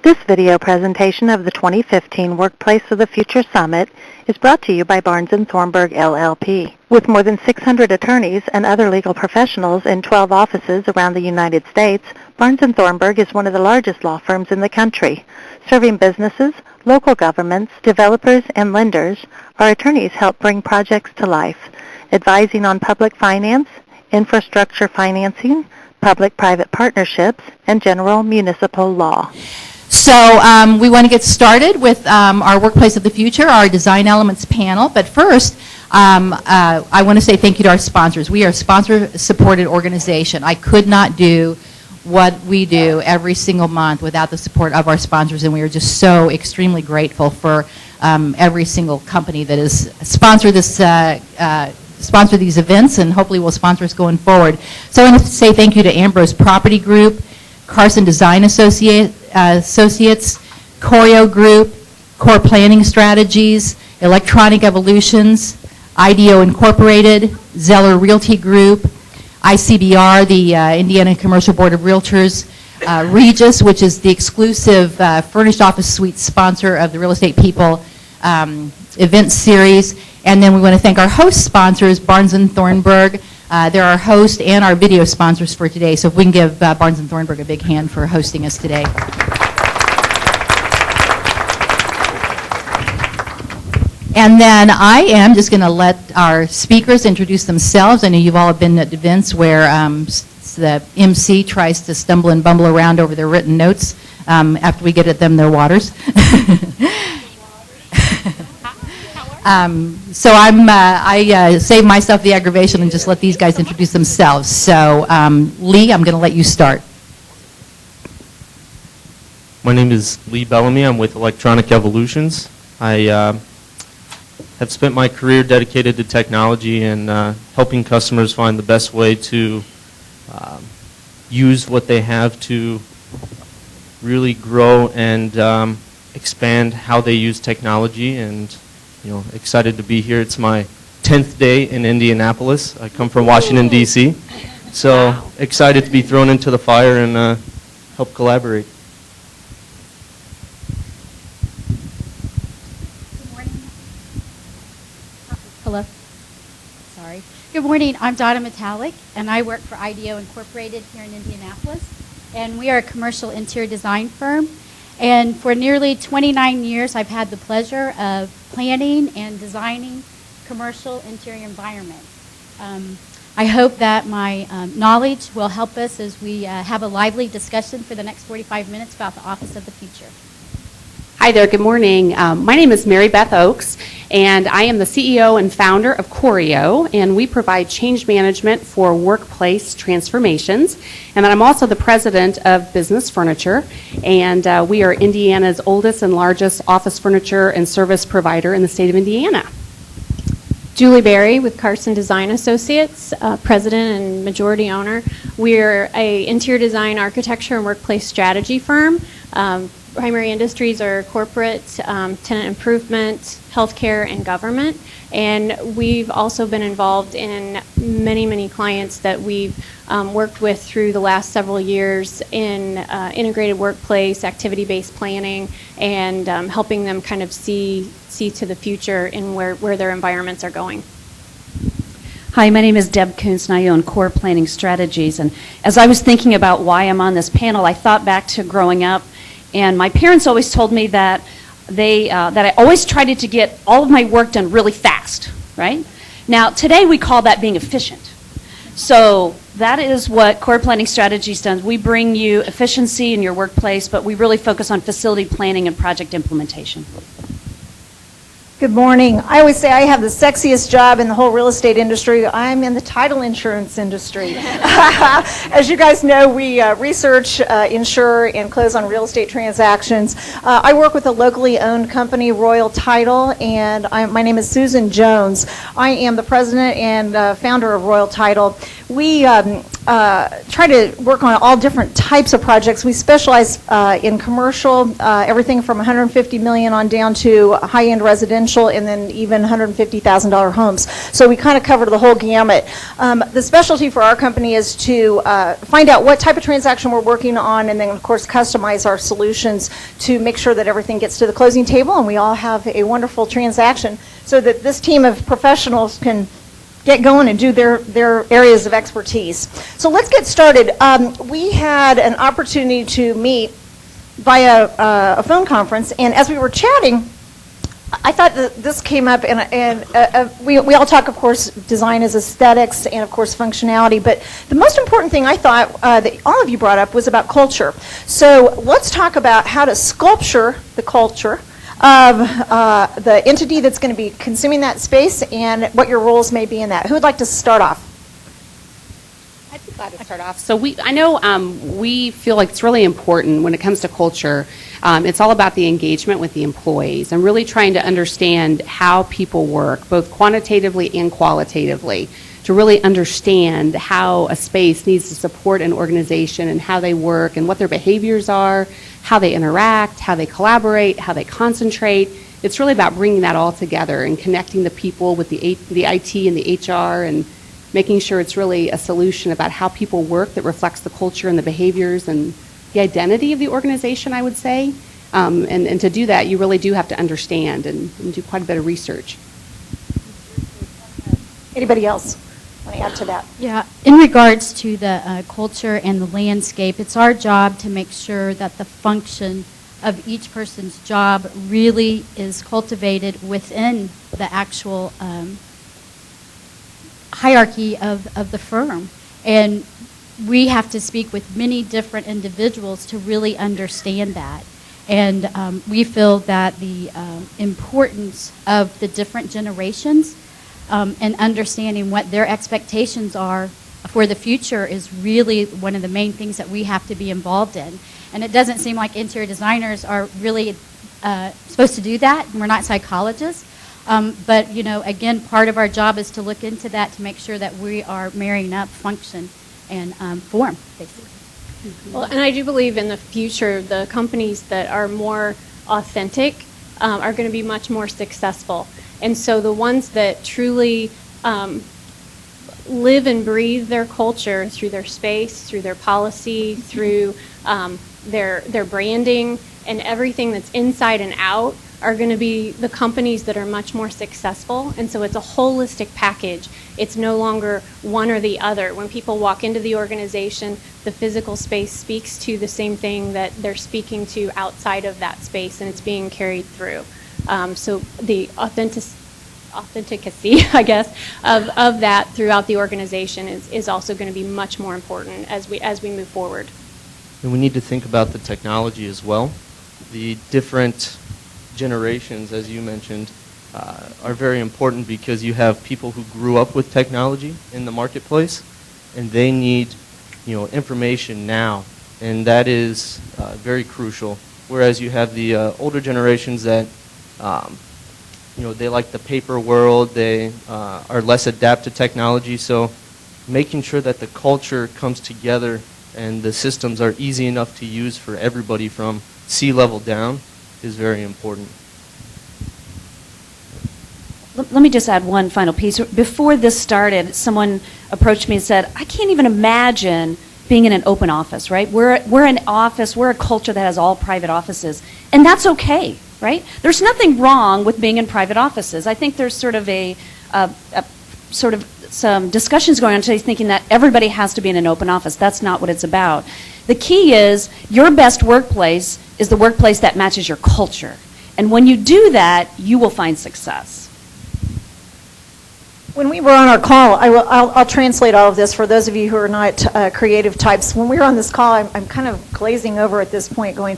This video presentation of the 2015 Workplace of the Future Summit is brought to you by Barnes & Thornburg, LLP. With more than 600 attorneys and other legal professionals in 12 offices around the United States, Barnes & Thornburg is one of the largest law firms in the country. Serving businesses, local governments, developers, and lenders, our attorneys help bring projects to life, advising on public finance, infrastructure financing, public-private partnerships, and general municipal law. So we want to get started with our Workplace of the Future, our Design Elements panel. But first, I want to say thank you to our sponsors. We are a sponsor-supported organization. I could not do what we do every single month without the support of our sponsors, and we are just so extremely grateful for every single company that has sponsored this. Sponsor these events, and hopefully will sponsor us going forward. So I want to say thank you to Ambrose Property Group, Carson Design Associates, Choreo Group, Core Planning Strategies, Electronic Evolutions, IDEO Incorporated, Zeller Realty Group, ICBR, the Indiana Commercial Board of Realtors, Regis, which is the exclusive furnished office suite sponsor of the Real Estate People event series. And then we want to thank our host sponsors, Barnes & Thornburg. They're our host and our video sponsors for today. So if we can give Barnes & Thornburg a big hand for hosting us today. And then I am just going to let our speakers introduce themselves. I know you've all been at events where the MC tries to stumble and bumble around over their written notes after we get at them their waters. So I save myself the aggravation and just let these guys introduce themselves. So Lee, I'm going to let you start. My name is Lee Bellamy. I'm with Electronic Evolutions. I have spent my career dedicated to technology and helping customers find the best way to use what they have to really grow and expand how they use technology. And excited to be here. It's my 10th day in Indianapolis. I come from Washington, D.C., so excited to be thrown into the fire and help collaborate. Good morning. Hello. Sorry. Good morning. I'm Donna Metallic, and I work for IDEO Incorporated here in Indianapolis, and we are a commercial interior design firm. And for nearly 29 years, I've had the pleasure of planning and designing commercial interior environments. I hope that my knowledge will help us as we have a lively discussion for the next 45 minutes about the Office of the Future. Hi there, good morning. My name is Mary Beth Oakes, and I am the CEO and founder of Choreo, and we provide change management for workplace transformations. And then I'm also the president of Business Furniture, and we are Indiana's oldest and largest office furniture and service provider in the state of Indiana. Julie Berry with Carson Design Associates, president and majority owner. We're an interior design, architecture, and workplace strategy firm. Primary industries are corporate, tenant improvement, healthcare, and government. And we've also been involved in many clients that we've worked with through the last several years in integrated workplace, activity-based planning, and helping them kind of see to the future in where their environments are going. Hi, my name is Deb Kuntz, and I own Core Planning Strategies. And as I was thinking about why I'm on this panel, I thought back to growing up. And my parents always told me that that I always tried to get all of my work done really fast, right? Now, today we call that being efficient. So that is what Core Planning Strategies does. We bring you efficiency in your workplace, but we really focus on facility planning and project implementation. Good morning. I always say I have the sexiest job in the whole real estate industry. I'm in the title insurance industry. As you guys know, we research, insure, and close on real estate transactions. I work with a locally owned company, Royal Title, and my name is Susan Jones. I am the president and founder of Royal Title. We try to work on all different types of projects. We specialize in commercial, everything from $150 million on down to high-end residential, and then even $150,000 homes. So we kind of cover the whole gamut. The specialty for our company is to find out what type of transaction we're working on, and then of course customize our solutions to make sure that everything gets to the closing table and we all have a wonderful transaction, so that this team of professionals can get going and do their areas of expertise. So let's get started. We had an opportunity to meet via a phone conference, and as we were chatting, I thought that this came up, and we all talk, of course, design is aesthetics and, of course, functionality, but the most important thing I thought that all of you brought up was about culture. So let's talk about how to sculpture the culture of the entity that's going to be consuming that space and what your roles may be in that. Who would like to start off? I'd be glad to start off. So I know we feel like it's really important when it comes to culture. It's all about the engagement with the employees and really trying to understand how people work, both quantitatively and qualitatively, to really understand how a space needs to support an organization and how they work and what their behaviors are, how they interact, how they collaborate, how they concentrate. It's really about bringing that all together and connecting the people with the IT and the HR and making sure it's really a solution about how people work that reflects the culture and the behaviors and the identity of the organization, I would say. And to do that, you really do have to understand and do quite a bit of research. Anybody else want to add to that? Yeah, in regards to the culture and the landscape, it's our job to make sure that the function of each person's job really is cultivated within the actual hierarchy of the firm. And we have to speak with many different individuals to really understand that. And we feel that the importance of the different generations and understanding what their expectations are for the future is really one of the main things that we have to be involved in. And it doesn't seem like interior designers are really supposed to do that. We're not psychologists. But, you know, again, part of our job is to look into that to make sure that we are marrying up function and form, basically. Well, and I do believe in the future, the companies that are more authentic are going to be much more successful. And so the ones that truly live and breathe their culture through their space, through their policy, through their branding, and everything that's inside and out are going to be the companies that are much more successful. And so it's a holistic package. It's no longer one or the other. When people walk into the organization, the physical space speaks to the same thing that they're speaking to outside of that space, and it's being carried through. So the authenticity, I guess, of that throughout the organization is also going to be much more important as we move forward. And we need to think about the technology as well. The different generations, as you mentioned, are very important because you have people who grew up with technology in the marketplace, and they need, information now, and that is very crucial. Whereas you have the older generations that, they like the paper world, they are less adept to technology, so making sure that the culture comes together and the systems are easy enough to use for everybody from C-level down is very important. Let me just add one final piece. Before this started, someone approached me and said, I can't even imagine being in an open office, right? We're an office, we're a culture that has all private offices, and that's okay, right? There's nothing wrong with being in private offices. I think there's sort of some discussions going on today thinking that everybody has to be in an open office. That's not what it's about. The key is your best workplace is the workplace that matches your culture. And when you do that, you will find success. When we were on our call, I'll translate all of this for those of you who are not creative types. When we were on this call, I'm kind of glazing over at this point going,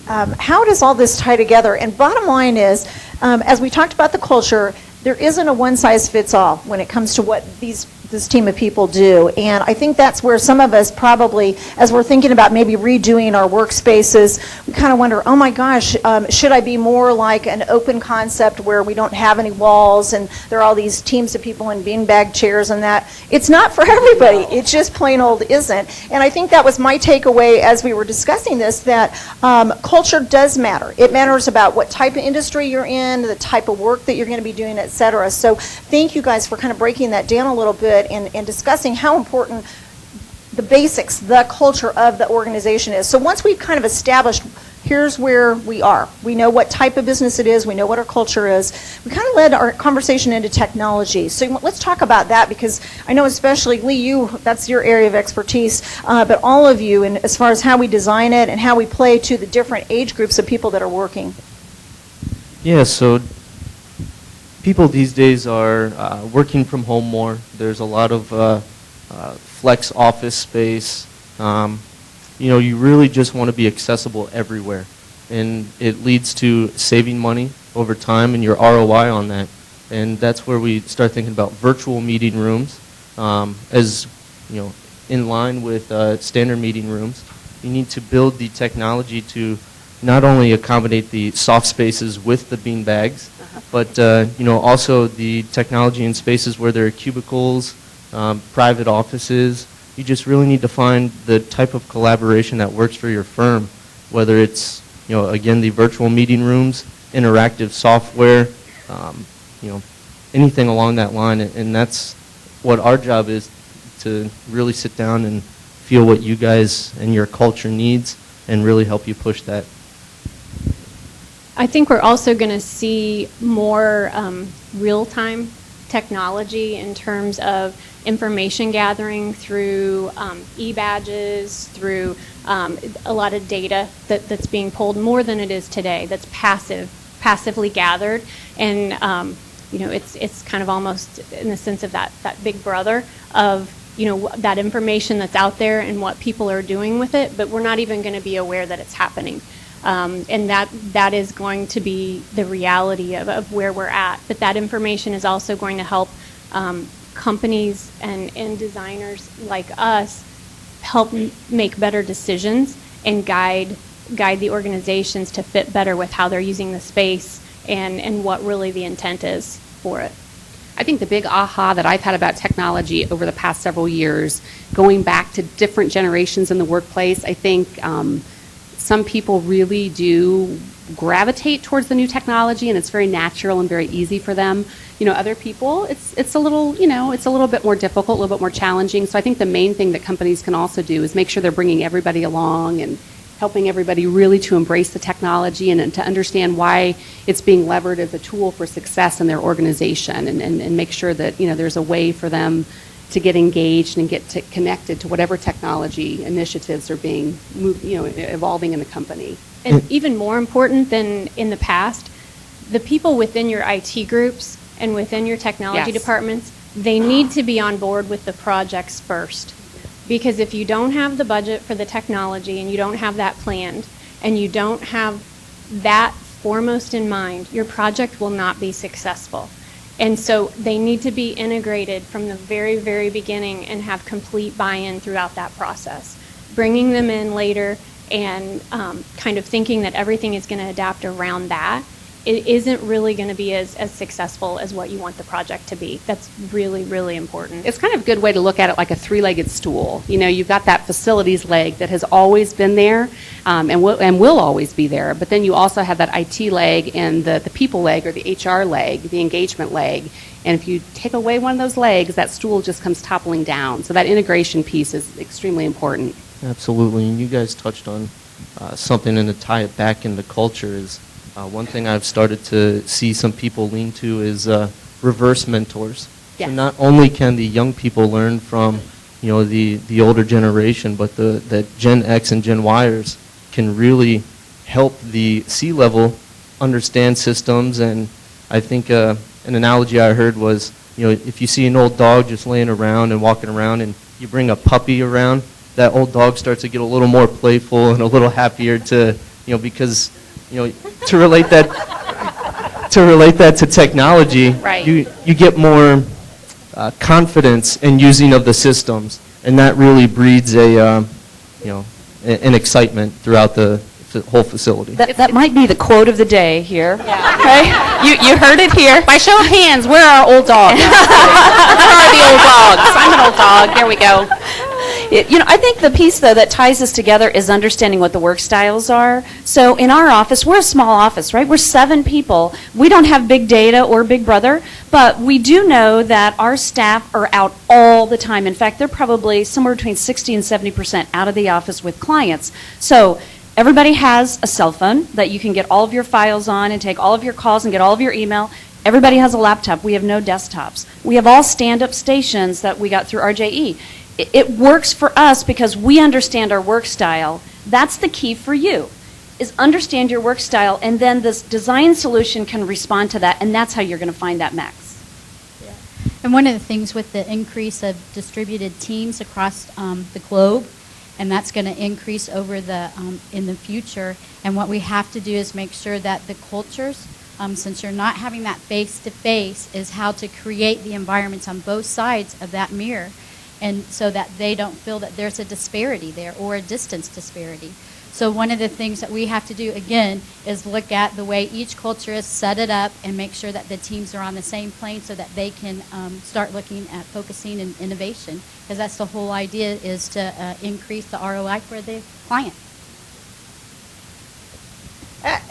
how does all this tie together? And bottom line is, as we talked about the culture, there isn't a one-size-fits-all when it comes to what these this team of people do. And I think that's where some of us probably, as we're thinking about maybe redoing our workspaces, we kind of wonder, oh my gosh, should I be more like an open concept where we don't have any walls and there are all these teams of people in beanbag chairs and that? It's not for everybody. It just plain old isn't. And I think that was my takeaway as we were discussing this, that culture does matter. It matters about what type of industry you're in, the type of work that you're going to be doing, et cetera. So thank you guys for kind of breaking that down a little bit and discussing how important the basics, the culture of the organization is. So once we've kind of established, here's where we are. We know what type of business it is. We know what our culture is. We kind of led our conversation into technology. So let's talk about that, because I know especially, Lee, that's your area of expertise, but all of you, and as far as how we design it and how we play to the different age groups of people that are working. Yeah, so people these days are working from home more. There's a lot of flex office space. You really just want to be accessible everywhere. And it leads to saving money over time and your ROI on that. And that's where we start thinking about virtual meeting rooms as, in line with standard meeting rooms. You need to build the technology to not only accommodate the soft spaces with the bean bags, but also the technology in spaces where there are cubicles, private offices. You just really need to find the type of collaboration that works for your firm, whether it's, again, the virtual meeting rooms, interactive software, anything along that line. And that's what our job is, to really sit down and feel what you guys and your culture needs and really help you push that. I think we're also going to see more real-time technology in terms of information gathering through e-badges, through a lot of data that's being pulled more than it is today, that's passively gathered. And it's kind of almost in the sense of that big brother of that information that's out there and what people are doing with it, but we're not even going to be aware that it's happening. And that is going to be the reality of where we're at. But that information is also going to help companies and designers like us help make better decisions and guide the organizations to fit better with how they're using the space and what really the intent is for it. I think the big aha that I've had about technology over the past several years, going back to different generations in the workplace, I think some people really do gravitate towards the new technology, and it's very natural and very easy for them. Other people, it's a little, it's a little bit more difficult, a little bit more challenging. So I think the main thing that companies can also do is make sure they're bringing everybody along and helping everybody really to embrace the technology and to understand why it's being levered as a tool for success in their organization, and make sure that there's a way for them to get engaged and get connected to whatever technology initiatives are being evolving in the company. And even more important than in the past, the people within your IT groups and within your technology departments, they need to be on board with the projects first. Because if you don't have the budget for the technology and you don't have that planned and you don't have that foremost in mind, your project will not be successful. And so they need to be integrated from the very, very beginning and have complete buy-in throughout that process. Bringing them in later and kind of thinking that everything is going to adapt around that, it isn't really going to be as successful as what you want the project to be. That's really, really important. It's kind of a good way to look at it like a three-legged stool. You've got that facilities leg that has always been there and will always be there, but then you also have that IT leg and the people leg, or the HR leg, the engagement leg. And if you take away one of those legs, that stool just comes toppling down. So that integration piece is extremely important. Absolutely, and you guys touched on something, and to tie it back into culture is one thing I've started to see some people lean to is reverse mentors. Yes. So not only can the young people learn from the older generation, but the Gen X and Gen Yers can really help the C-level understand systems. And I think an analogy I heard was, if you see an old dog just laying around and walking around and you bring a puppy around, that old dog starts to get a little more playful and a little happier because to relate that to technology, Right. you get more confidence in using of the systems, and that really breeds an excitement throughout the whole facility. That might be the quote of the day here. Right? You heard it here. By show of hands, where are our old dogs? Where are the old dogs? I'm an old dog. There we go. I think the piece, though, that ties us together is understanding what the work styles are. So in our office, we're a small office, right? We're 7 people. We don't have big data or Big Brother, but we do know that our staff are out all the time. In fact, they're probably somewhere between 60 and 70% out of the office with clients. So everybody has a cell phone that you can get all of your files on and take all of your calls and get all of your email. Everybody has a laptop. We have no desktops. We have all stand-up stations that we got through RJE. It works for us because we understand our work style. That's the key for you, is understand your work style, and then this design solution can respond to that, and that's how you're going to find that max. Yeah. And one of the things with the increase of distributed teams across the globe, and that's going to increase over in the future, and what we have to do is make sure that the cultures, since you're not having that face-to-face, is how to create the environments on both sides of that mirror, and so that they don't feel that there's a disparity there or a distance disparity. So one of the things that we have to do, again, is look at the way each culture is set it up and make sure that the teams are on the same plane so that they can start looking at focusing in innovation, because that's the whole idea, is to increase the ROI for the client.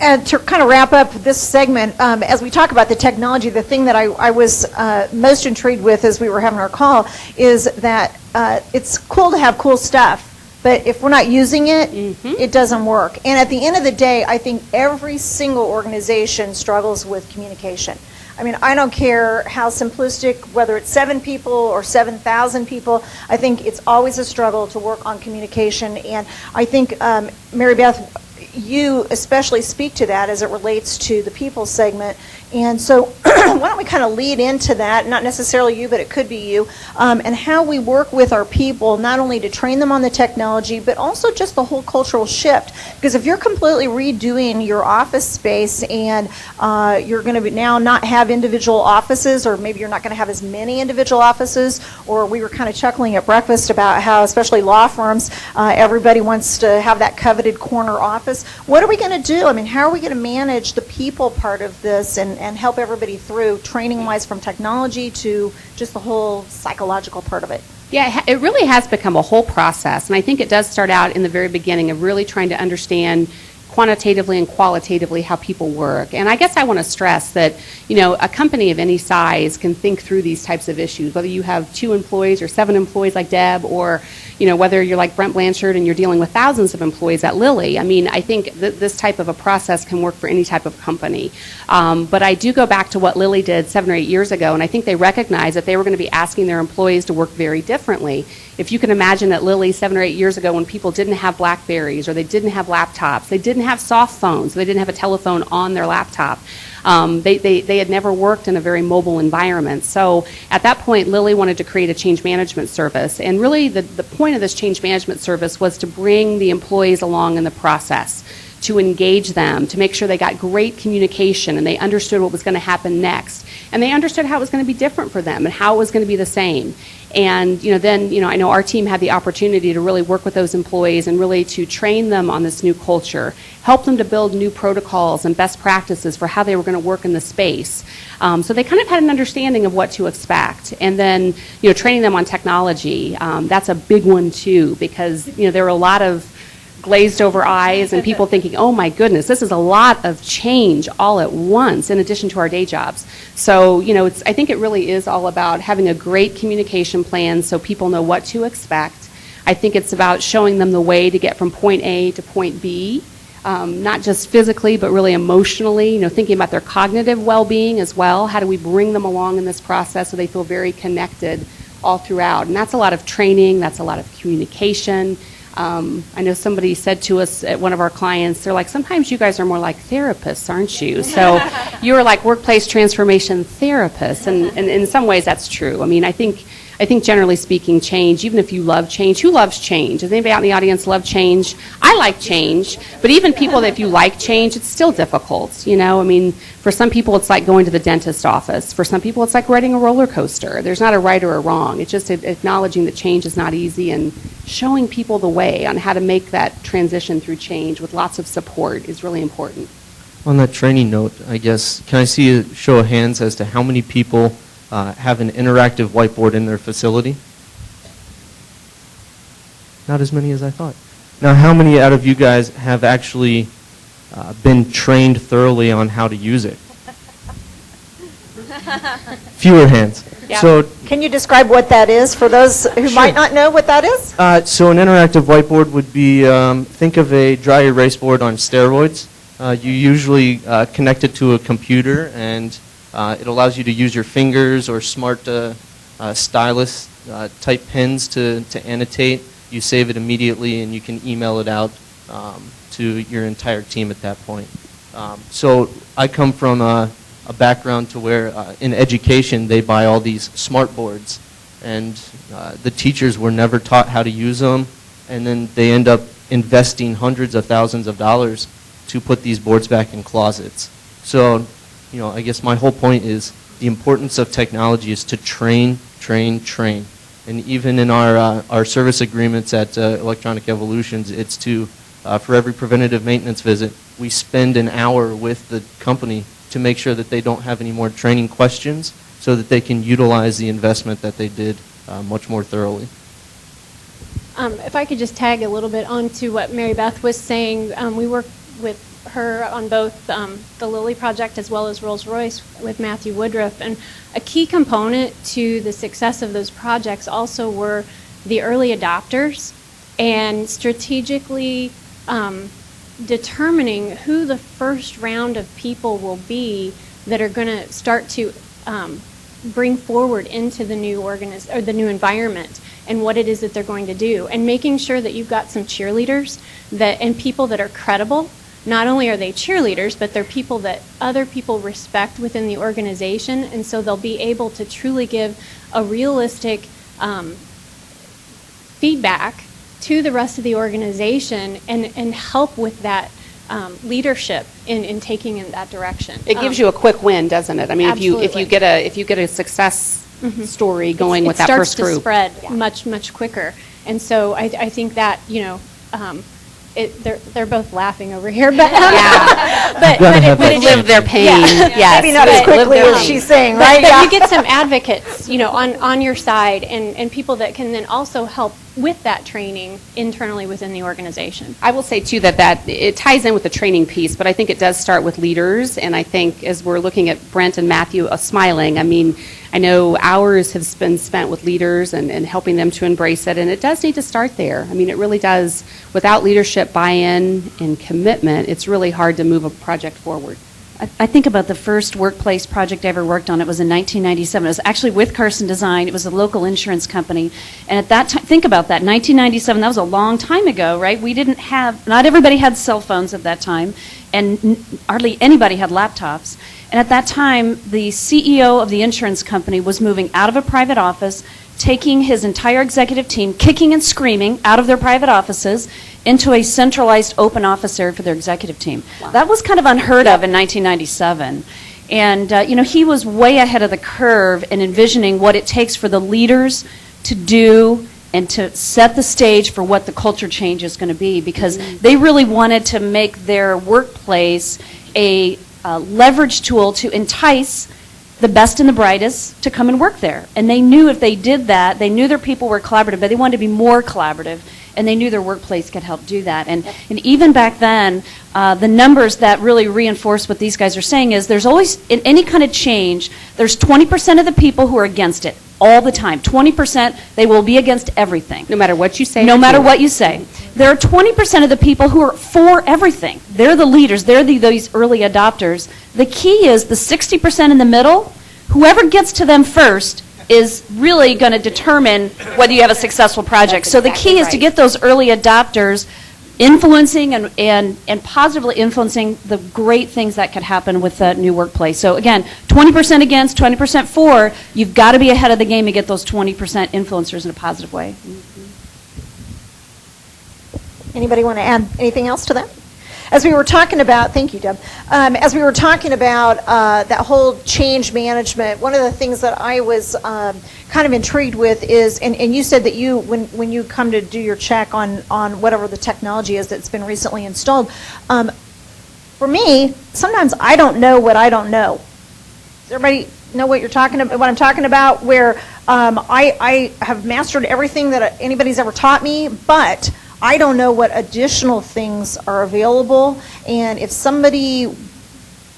And to kind of wrap up this segment, as we talk about the technology, the thing that I was most intrigued with as we were having our call is that it's cool to have cool stuff, but if we're not using it, it doesn't work. And at the end of the day, I think every single organization struggles with communication. I mean, I don't care how simplistic, whether it's 7 people or 7,000 people, I think it's always a struggle to work on communication. And I think, Mary Beth, you especially speak to that as it relates to the people segment. And so why don't we kind of lead into that, not necessarily you, but it could be you, and how we work with our people, not only to train them on the technology, but also just the whole cultural shift. Because if you're completely redoing your office space and you're going to now not have individual offices, or maybe you're not going to have as many individual offices, or we were kind of chuckling at breakfast about how, especially law firms, everybody wants to have that coveted corner office. What are we going to do? I mean, how are we going to manage the people part of this and help everybody through, training-wise, from technology to just the whole psychological part of it? Yeah, it really has become a whole process, and I think it does start out in the very beginning of really trying to understand quantitatively and qualitatively how people work. And I guess I want to stress that, a company of any size can think through these types of issues, whether you have 2 employees or 7 employees like Deb, or whether you're like Brent Blanchard and you're dealing with thousands of employees at Lilly. I mean, I think this type of a process can work for any type of company. But I do go back to what Lilly did 7 or 8 years ago, and I think they recognized that they were going to be asking their employees to work very differently. If you can imagine at Lilly 7 or 8 years ago, when people didn't have BlackBerries, or they didn't have laptops, they didn't have soft phones, they didn't have a telephone on their laptop. They had never worked in a very mobile environment. So at that point, Lilly wanted to create a change management service. And really the point of this change management service was to bring the employees along in the process, to engage them, to make sure they got great communication and they understood what was going to happen next. And they understood how it was going to be different for them and how it was going to be the same. And then I know our team had the opportunity to really work with those employees and really to train them on this new culture, help them to build new protocols and best practices for how they were going to work in the space. So they kind of had an understanding of what to expect. And then training them on technology, that's a big one too, because there were a lot of glazed over eyes and people thinking, oh my goodness, this is a lot of change all at once in addition to our day jobs. So, I think it really is all about having a great communication plan so people know what to expect. I think it's about showing them the way to get from point A to point B, not just physically, but really emotionally, thinking about their cognitive well-being as well. How do we bring them along in this process so they feel very connected all throughout? And that's a lot of training, that's a lot of communication. I know somebody said to us at one of our clients, they're like, sometimes you guys are more like therapists, aren't you? So you're like workplace transformation therapists, and in some ways that's true. I mean, I think I think generally speaking, change, even if you love change, who loves change? Does anybody out in the audience love change? I like change, but even people that if you like change, it's still difficult, you know? I mean, for some people it's like going to the dentist office. For some people it's like riding a roller coaster. There's not a right or a wrong. It's just acknowledging that change is not easy and showing people the way on how to make that transition through change with lots of support is really important. On that training note, I guess, can I see a show of hands as to how many people have an interactive whiteboard in their facility? Not as many as I thought. Now, how many out of you guys have actually been trained thoroughly on how to use it? Fewer hands. Yeah. So, Can you describe what that is for those who might not know what that is? so an interactive whiteboard would be, think of a dry erase board on steroids. You usually connect it to a computer, and it allows you to use your fingers or smart stylus type pens to annotate. You save it immediately, and you can email it out to your entire team at that point. So I come from a background to where in education they buy all these smart boards, and the teachers were never taught how to use them, and then they end up investing hundreds of thousands of dollars to put these boards back in closets. So, you know, I guess my whole point is the importance of technology is to train, train, train. And even in our service agreements at Electronic Evolutions, it's to, for every preventative maintenance visit, we spend an hour with the company to make sure that they don't have any more training questions so that they can utilize the investment that they did much more thoroughly. If I could just tag a little bit onto what Mary Beth was saying, we work with her on both the Lilly project as well as Rolls-Royce with Matthew Woodruff. And a key component to the success of those projects also were the early adopters and strategically determining who the first round of people will be that are going to start to bring forward into the new the new environment and what it is that they're going to do, and making sure that you've got some cheerleaders and people that are credible. Not only are they cheerleaders, but they're people that other people respect within the organization, and so they'll be able to truly give a realistic feedback to the rest of the organization and help with that leadership in taking in that direction. It gives you a quick win, doesn't it? I mean, if you Absolutely. get a success story going with that first group, it starts to spread much quicker. And so I think that, you know, they're both laughing over here, but but it live their pain. Yeah. Yes, Maybe not as quickly as she's saying, right? But you get some advocates, you know, on your side, and people that can then also help with that training internally within the organization. I will say, too, that it ties in with the training piece, but I think it does start with leaders, and I think as we're looking at Brent and Matthew smiling, I mean, I know hours have been spent with leaders and helping them to embrace it, and it does need to start there. I mean, it really does. Without leadership buy-in and commitment, it's really hard to move a project forward. I think about the first workplace project I ever worked on. It was in 1997. It was actually with Carson Design. It was a local insurance company. And at that time, think about that, 1997, that was a long time ago, right? We didn't have, not everybody had cell phones at that time, and hardly anybody had laptops. And at that time, the CEO of the insurance company was moving out of a private office, taking his entire executive team, kicking and screaming out of their private offices into a centralized open office area for their executive team. Wow. That was kind of unheard of in 1997. And, you know, he was way ahead of the curve in envisioning what it takes for the leaders to do and to set the stage for what the culture change is going to be, because they really wanted to make their workplace a leverage tool to entice the best and the brightest to come and work there. And they knew if they did that, they knew their people were collaborative, but they wanted to be more collaborative, and they knew their workplace could help do that. And even back then, the numbers that really reinforce what these guys are saying is there's always, in any kind of change, there's 20% of the people who are against it all the time. 20%, they will be against everything. No matter what you say. No matter what you say. There are 20% of the people who are for everything. They're the leaders. They're those early adopters. The key is the 60% in the middle. Whoever gets to them first is really going to determine whether you have a successful project. That's so the exactly key is to right. get those early adopters influencing and positively influencing the great things that could happen with the new workplace. So again, 20% against, 20% for, you've got to be ahead of the game to get those 20% influencers in a positive way. Anybody want to add anything else to that? As we were talking about, thank you, Deb. As we were talking about that whole change management, one of the things that I was kind of intrigued with is, and you said that you, when you come to do your check on whatever the technology is that's been recently installed, for me, sometimes I don't know what I don't know. Does everybody know what you're talking about? What I'm talking about? Where I have mastered everything that anybody's ever taught me, but I don't know what additional things are available, and if somebody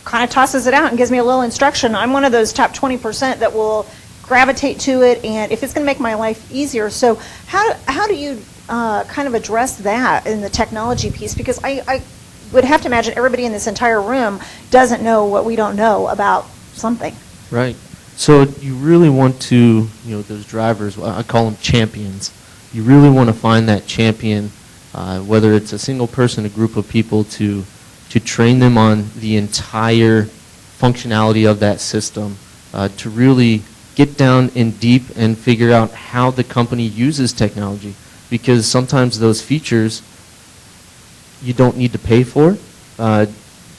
kind of tosses it out and gives me a little instruction, I'm one of those top 20% that will gravitate to it, and if it's going to make my life easier. So how do you kind of address that in the technology piece? Because I would have to imagine everybody in this entire room doesn't know what we don't know about something. Right. So you really want to, those drivers, I call them champions. You really want to find that champion, whether it's a single person, a group of people, to train them on the entire functionality of that system, to really get down in deep and figure out how the company uses technology. Because sometimes those features you don't need to pay for.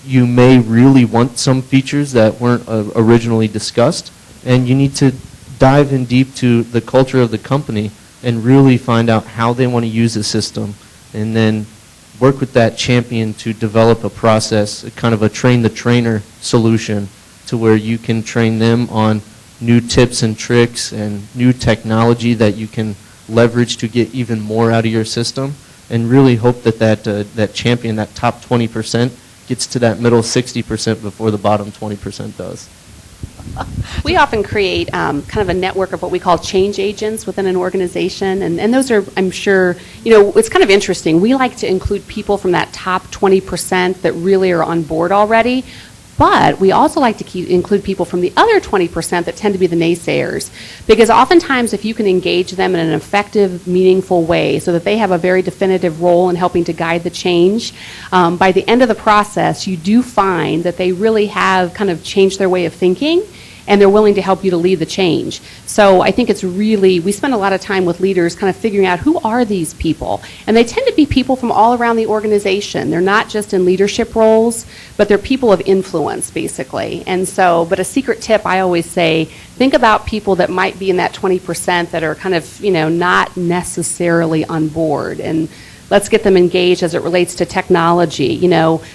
You may really want some features that weren't originally discussed, and you need to dive in deep to the culture of the company and really find out how they want to use the system, and then work with that champion to develop a process, a kind of a train-the-trainer solution, to where you can train them on new tips and tricks and new technology that you can leverage to get even more out of your system, and really hope that that champion, that top 20%, gets to that middle 60% before the bottom 20% does. We often create kind of a network of what we call change agents within an organization, and those are, I'm sure, it's kind of interesting. We like to include people from that top 20% that really are on board already, but we also like to include people from the other 20% that tend to be the naysayers, because oftentimes if you can engage them in an effective, meaningful way so that they have a very definitive role in helping to guide the change, by the end of the process, you do find that they really have kind of changed their way of thinking, and they're willing to help you to lead the change. So I think it's really, we spend a lot of time with leaders kind of figuring out who are these people. And they tend to be people from all around the organization. They're not just in leadership roles, but they're people of influence, basically. And so, but a secret tip I always say, think about people that might be in that 20% that are kind of, not necessarily on board. And let's get them engaged as it relates to technology.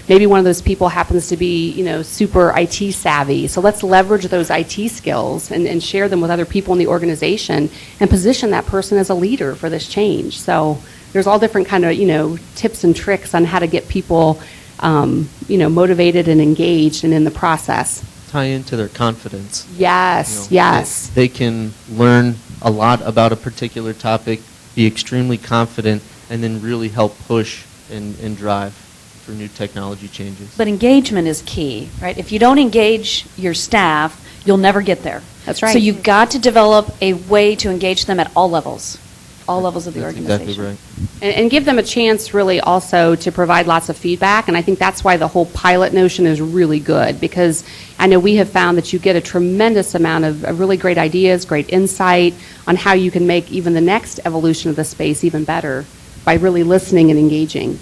Maybe one of those people happens to be, super IT savvy. So let's leverage those IT skills and share them with other people in the organization and position that person as a leader for this change. So there's all different kind of, tips and tricks on how to get people, motivated and engaged and in the process. Tie into their confidence. Yes, yes. They can learn a lot about a particular topic, be extremely confident, and then really help push and drive for new technology changes. But engagement is key, right? If you don't engage your staff, you'll never get there. That's right. So you've got to develop a way to engage them at all levels of the That's organization. exactly right. And give them a chance really also to provide lots of feedback, and I think that's why the whole pilot notion is really good, because I know we have found that you get a tremendous amount of really great ideas, great insight on how you can make even the next evolution of the space even better by really listening and engaging.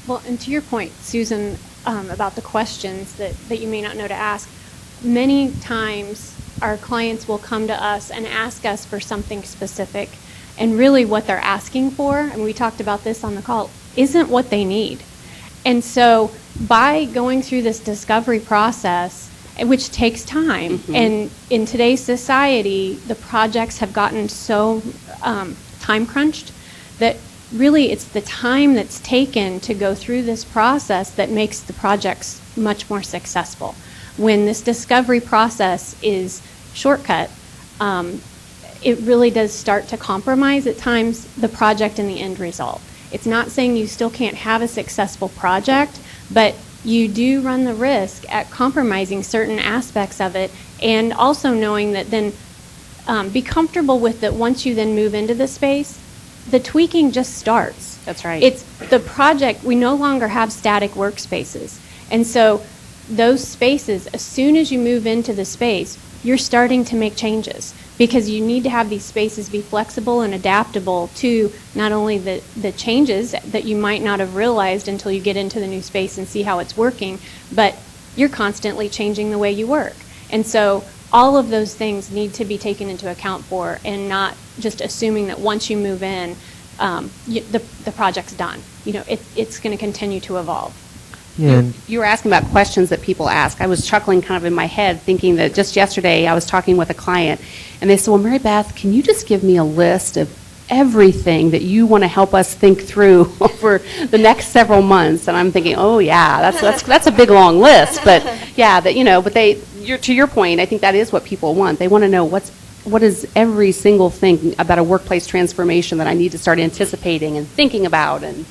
Well, and to your point, Susan, about the questions that you may not know to ask, many times our clients will come to us and ask us for something specific, and really what they're asking for, and we talked about this on the call, isn't what they need. And so by going through this discovery process, which takes time, and in today's society, the projects have gotten so time crunched that really it's the time that's taken to go through this process that makes the projects much more successful. When this discovery process is shortcut, it really does start to compromise at times the project and the end result. It's not saying you still can't have a successful project, but you do run the risk at compromising certain aspects of it, and also knowing that then be comfortable with that once you then move into the space, the tweaking just starts. That's right. It's the project, we no longer have static workspaces. And so those spaces, as soon as you move into the space, you're starting to make changes because you need to have these spaces be flexible and adaptable to not only the changes that you might not have realized until you get into the new space and see how it's working, but you're constantly changing the way you work. And so all of those things need to be taken into account for and not just assuming that once you move in, the project's done. It's going to continue to evolve. Yeah, and You were asking about questions that people ask. I was chuckling kind of in my head thinking that just yesterday I was talking with a client and they said, well, Mary Beth, can you just give me a list of everything that you want to help us think through over the next several months? And I'm thinking, oh yeah, that's a big long list. But yeah, to your point, I think that is what people want. They want to know what is every single thing about a workplace transformation that I need to start anticipating and thinking about, and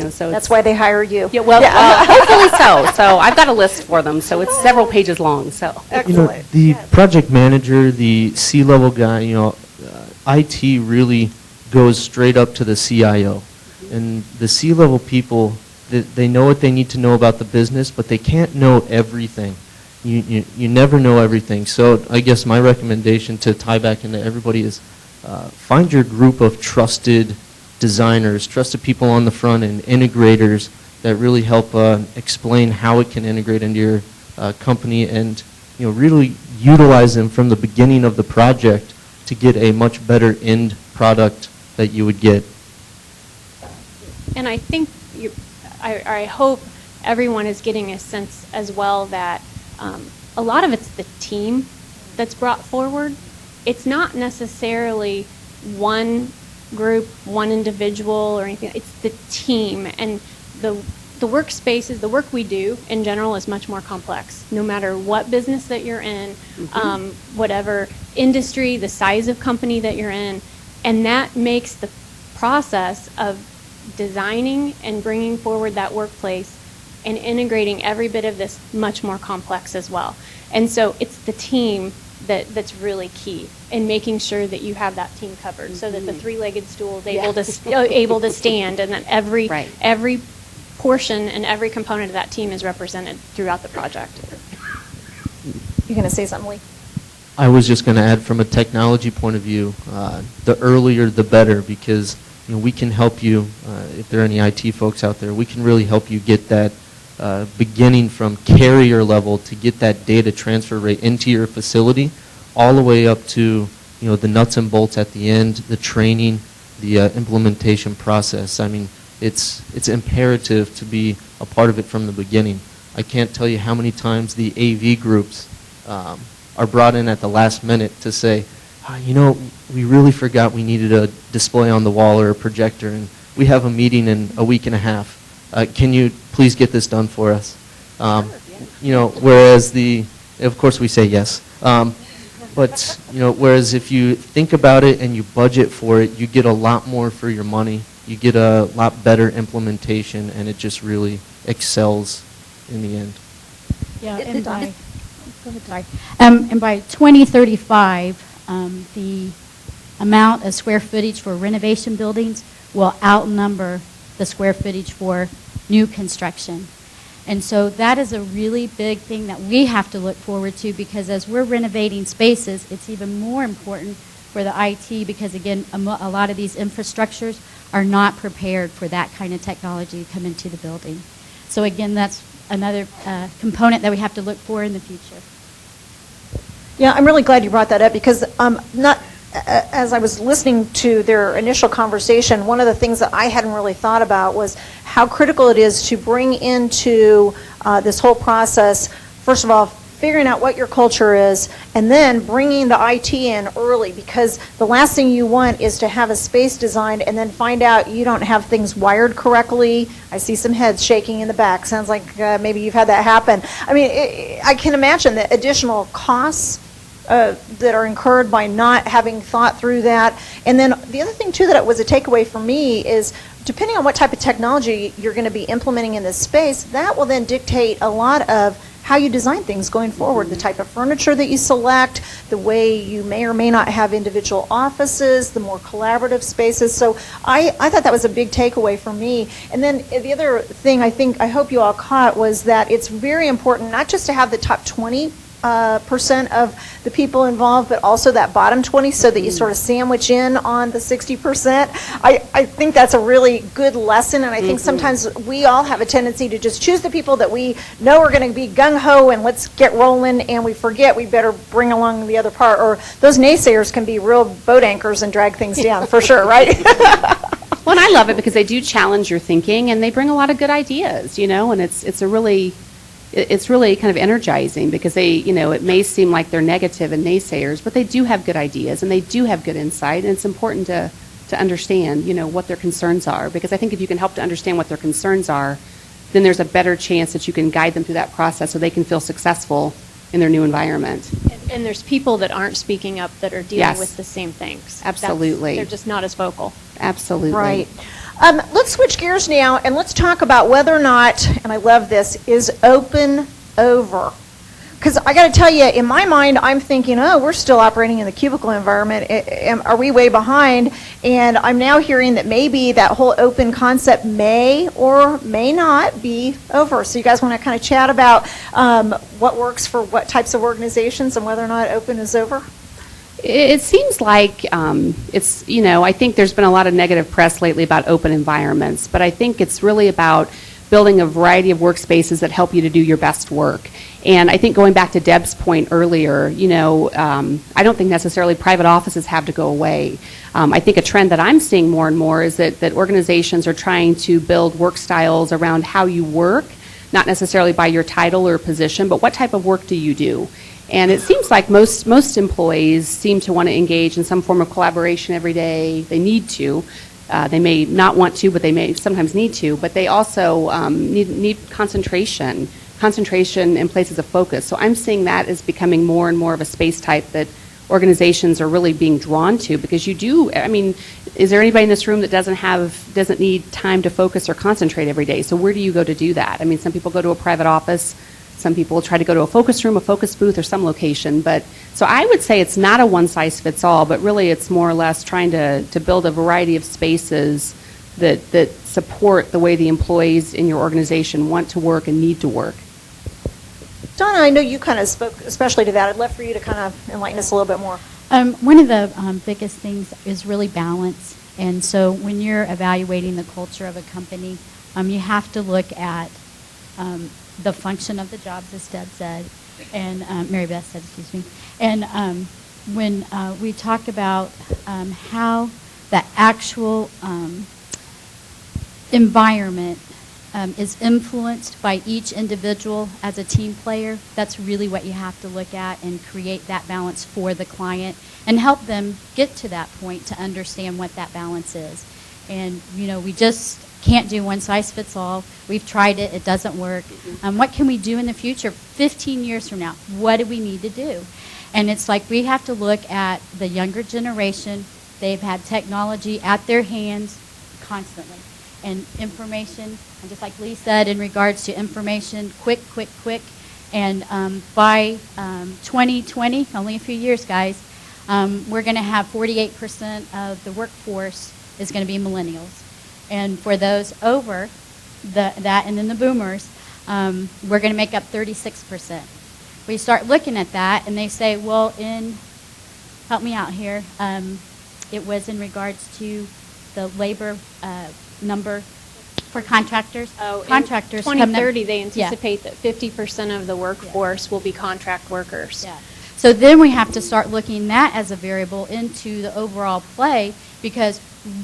so That's why they hire you. yeah, well, hopefully so. So I've got a list for them, so it's several pages long. So Excellent. the project manager, the C-level guy, IT really goes straight up to the CIO. And the C-level people, they know what they need to know about the business, but they can't know everything. You never know everything. So I guess my recommendation to tie back into everybody is find your group of trusted designers, trusted people on the front end, integrators that really help explain how it can integrate into your company, and really utilize them from the beginning of the project to get a much better end product that you would get. And I think I hope everyone is getting a sense as well that a lot of it's the team that's brought forward. It's not necessarily one group, one individual or anything. It's the team, and the workspaces, the work we do in general is much more complex. No matter what business that you're in, whatever industry, the size of company that you're in, and that makes the process of designing and bringing forward that workplace and integrating every bit of this much more complex as well. And so it's the team that's really key in making sure that you have that team covered, so that the three-legged stool is able to stand, and that every portion and every component of that team is represented throughout the project. You're going to say something, Lee? I was just going to add, from a technology point of view, the earlier the better, because we can help you, if there are any IT folks out there, we can really help you get that beginning from carrier level to get that data transfer rate into your facility, all the way up to the nuts and bolts at the end, the training, the implementation process. I mean, it's imperative to be a part of it from the beginning. I can't tell you how many times the AV groups are brought in at the last minute to say, we really forgot we needed a display on the wall or a projector, and we have a meeting in a week and a half. Can you please get this done for us? Whereas of course we say yes. But whereas if you think about it and you budget for it, you get a lot more for your money. You get a lot better implementation, and it just really excels in the end. Yeah, and by 2035, the amount of square footage for renovation buildings will outnumber the square footage for new construction. And so that is a really big thing that we have to look forward to, because as we're renovating spaces, it's even more important for the IT, because again, a lot of these infrastructures are not prepared for that kind of technology to come into the building. So again, that's another component that we have to look for in the future. Yeah, I'm really glad you brought that up, because as I was listening to their initial conversation, one of the things that I hadn't really thought about was how critical it is to bring into this whole process, first of all, figuring out what your culture is, and then bringing the IT in early, because the last thing you want is to have a space designed and then find out you don't have things wired correctly. I see some heads shaking in the back. Sounds like maybe you've had that happen. I mean, I can imagine the additional costs that are incurred by not having thought through that. And then the other thing, too, that was a takeaway for me is, depending on what type of technology you're going to be implementing in this space, that will then dictate a lot of how you design things going forward, the type of furniture that you select, the way you may or may not have individual offices, the more collaborative spaces. So I thought that was a big takeaway for me. And then the other thing I hope you all caught was that it's very important not just to have the top 20% of the people involved, but also that bottom 20, so that you sort of sandwich in on the 60%. I think that's a really good lesson, and I think sometimes we all have a tendency to just choose the people that we know are going to be gung-ho and let's get rolling, and we forget we better bring along the other part, or those naysayers can be real boat anchors and drag things down, for sure, right? Well, and I love it because they do challenge your thinking, and they bring a lot of good ideas, and it's really kind of energizing because they, it may seem like they're negative and naysayers, but they do have good ideas and they do have good insight, and it's important to understand, what their concerns are, because I think if you can help to understand what their concerns are, then there's a better chance that you can guide them through that process so they can feel successful in their new environment. And there's people that aren't speaking up that are dealing Yes. with the same things. Absolutely. They're just not as vocal. Absolutely. Right. Let's switch gears now, and let's talk about whether or not, and I love this, is open over. Because I got to tell you, in my mind, I'm thinking, oh, we're still operating in the cubicle environment. Are we way behind? And I'm now hearing that maybe that whole open concept may or may not be over. So you guys want to kind of chat about what works for what types of organizations and whether or not open is over? It seems like I think there's been a lot of negative press lately about open environments, but I think it's really about building a variety of workspaces that help you to do your best work. And I think going back to Deb's point earlier, I don't think necessarily private offices have to go away. I think a trend that I'm seeing more and more is that organizations are trying to build work styles around how you work, not necessarily by your title or position, but what type of work do you do? And it seems like most employees seem to want to engage in some form of collaboration every day. They need to. They may not want to, but they may sometimes need to. But they also need concentration and places of focus. So I'm seeing that as becoming more and more of a space type that organizations are really being drawn to, because you do. I mean, is there anybody in this room that doesn't need time to focus or concentrate every day? So where do you go to do that? I mean, some people go to a private office. Some people try to go to a focus room, a focus booth, or some location. So I would say it's not a one-size-fits-all, but really it's more or less trying to build a variety of spaces that support the way the employees in your organization want to work and need to work. Donna, I know you kind of spoke especially to that. I'd love for you to kind of enlighten us a little bit more. One of the biggest things is really balance. And so when you're evaluating the culture of a company, you have to look at the function of the jobs, as Deb said, and Mary Beth said, excuse me. And when we talk about how the actual environment is influenced by each individual as a team player, that's really what you have to look at and create that balance for the client and help them get to that point to understand what that balance is. And, we just can't do one size fits all. We've tried it. It doesn't work. What can we do in the future? 15 years from now, what do we need to do? And it's like we have to look at the younger generation. They've had technology at their hands constantly. And information, and just like Lee said, in regards to information, quick. And by 2020, only a few years, guys, we're going to have 48% of the workforce is going to be millennials. And for those over that and then the boomers, we're going to make up 36%. We start looking at that, and they say, well, help me out here, it was in regards to the labor number for contractors. Contractors in 2030, they anticipate that 50% of the workforce will be contract workers. Yeah. So then we have to start looking that as a variable into the overall play, because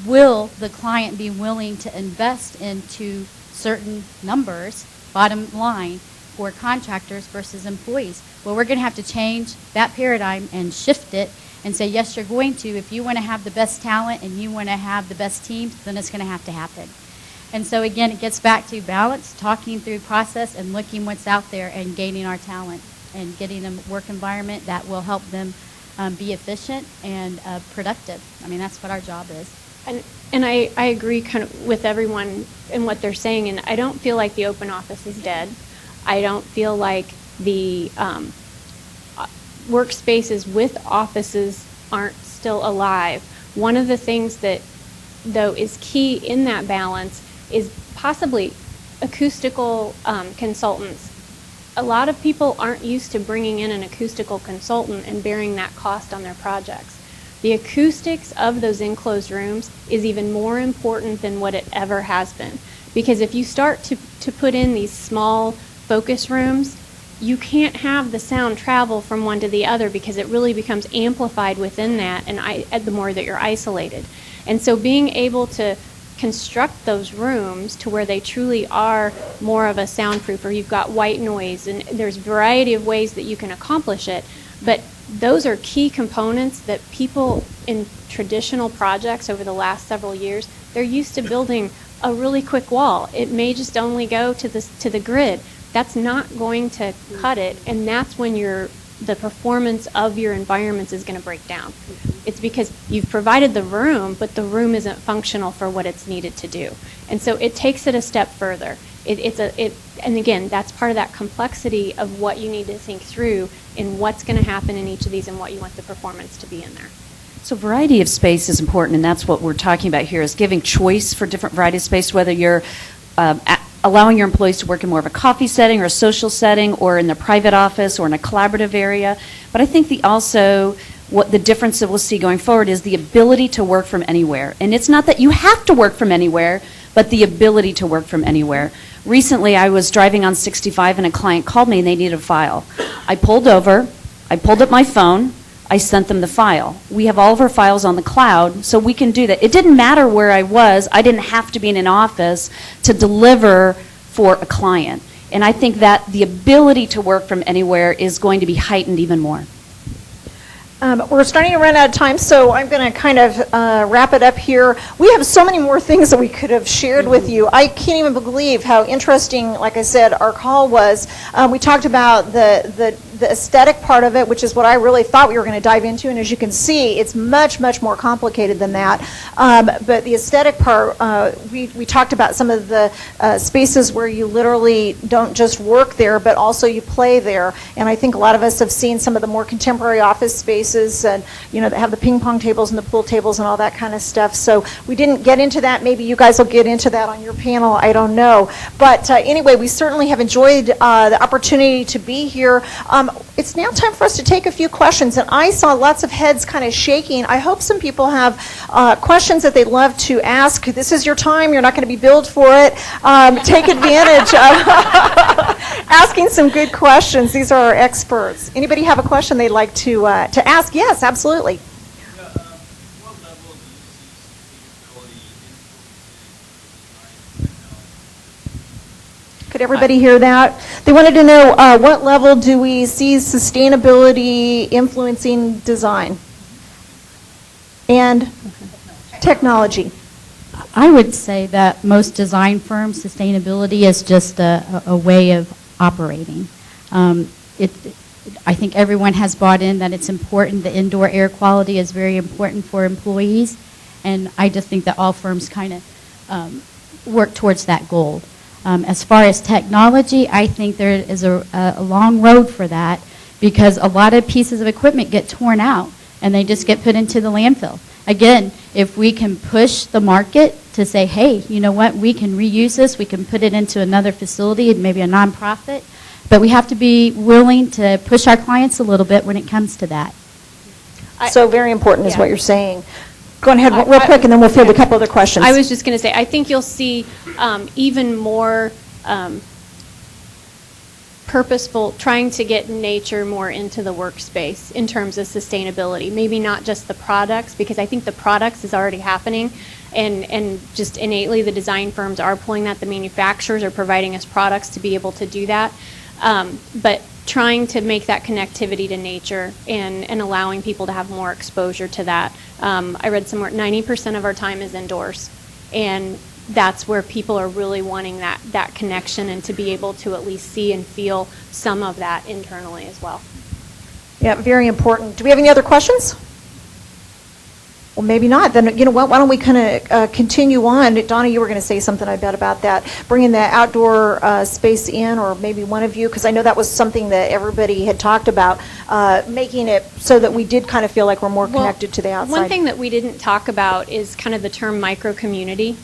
will the client be willing to invest into certain numbers, bottom line, for contractors versus employees? Well, we're going to have to change that paradigm and shift it and say, yes, you're going to. If you want to have the best talent and you want to have the best teams, then it's going to have to happen. And so, again, it gets back to balance, talking through process and looking what's out there and gaining our talent and getting them a work environment that will help them be efficient and productive. I mean, that's what our job is. And I agree kind of with everyone in what they're saying, and I don't feel like the open office is dead. I don't feel like the workspaces with offices aren't still alive. One of the things that, though, is key in that balance is possibly acoustical consultants. A lot of people aren't used to bringing in an acoustical consultant and bearing that cost on their projects. The acoustics of those enclosed rooms is even more important than what it ever has been. Because if you start to put in these small focus rooms, you can't have the sound travel from one to the other because it really becomes amplified within that and the more that you're isolated. And so being able to construct those rooms to where they truly are more of a soundproof, or you've got white noise, and there's a variety of ways that you can accomplish it, but those are key components that people in traditional projects over the last several years, they're used to building a really quick wall. It may just only go to the grid. That's not going to cut it, and that's when the performance of your environments is going to break down. It's because you've provided the room, but the room isn't functional for what it's needed to do. And so it takes it a step further. And again, that's part of that complexity of what you need to think through in what's going to happen in each of these and what you want the performance to be in there. So variety of space is important, and that's what we're talking about here, is giving choice for different variety of space, whether you're allowing your employees to work in more of a coffee setting or a social setting or in their private office or in a collaborative area. But I think what the difference that we'll see going forward is the ability to work from anywhere. And it's not that you have to work from anywhere, but the ability to work from anywhere. Recently, I was driving on 65 and a client called me and they needed a file. I pulled over, I pulled up my phone, I sent them the file. We have all of our files on the cloud, so we can do that. It didn't matter where I was. I didn't have to be in an office to deliver for a client. And I think that the ability to work from anywhere is going to be heightened even more. We're starting to run out of time, so I'm going to kind of wrap it up here. We have so many more things that we could have shared with you. I can't even believe how interesting, like I said, our call was. We talked about the aesthetic part of it, which is what I really thought we were going to dive into, and as you can see, it's much, much more complicated than that. But the aesthetic part, we talked about some of the spaces where you literally don't just work there, but also you play there. And I think a lot of us have seen some of the more contemporary office spaces, and that have the ping pong tables and the pool tables and all that kind of stuff. So we didn't get into that. Maybe you guys will get into that on your panel. I don't know. But anyway, we certainly have enjoyed the opportunity to be here. It's now time for us to take a few questions, and I saw lots of heads kind of shaking. I hope some people have questions that they'd love to ask. This is your time. You're not going to be billed for it. Take advantage of asking some good questions. These are our experts. Anybody have a question they'd like to ask? Yes, absolutely. Could everybody hear that? They wanted to know what level do we see sustainability influencing design and technology? I would say that most design firms, sustainability is just a way of operating. I think everyone has bought in that it's important. The indoor air quality is very important for employees, and I just think that all firms kind of work towards that goal. As far as technology, I think there is a long road for that, because a lot of pieces of equipment get torn out and they just get put into the landfill. Again, if we can push the market to say, hey, you know what, we can reuse this, we can put it into another facility, maybe a nonprofit, but we have to be willing to push our clients a little bit when it comes to that. So very important is what you're saying. Go ahead real quick, and then we'll field a couple other questions. I was just going to say, I think you'll see even more purposeful, trying to get nature more into the workspace in terms of sustainability. Maybe not just the products, because I think the products is already happening, and just innately the design firms are pulling that. The manufacturers are providing us products to be able to do that. But trying to make that connectivity to nature and allowing people to have more exposure to that. I read somewhere 90% of our time is indoors, and that's where people are really wanting that connection and to be able to at least see and feel some of that internally as well. Yeah, very important. Do we have any other questions? Well, maybe not. Then, you know what, why don't we kind of continue on? Donna, you were going to say something, I bet, about that, bringing the outdoor space in, or maybe one of you, because I know that was something that everybody had talked about, making it so that we did kind of feel like we're more connected to the outside. One thing that we didn't talk about is kind of the term micro-community.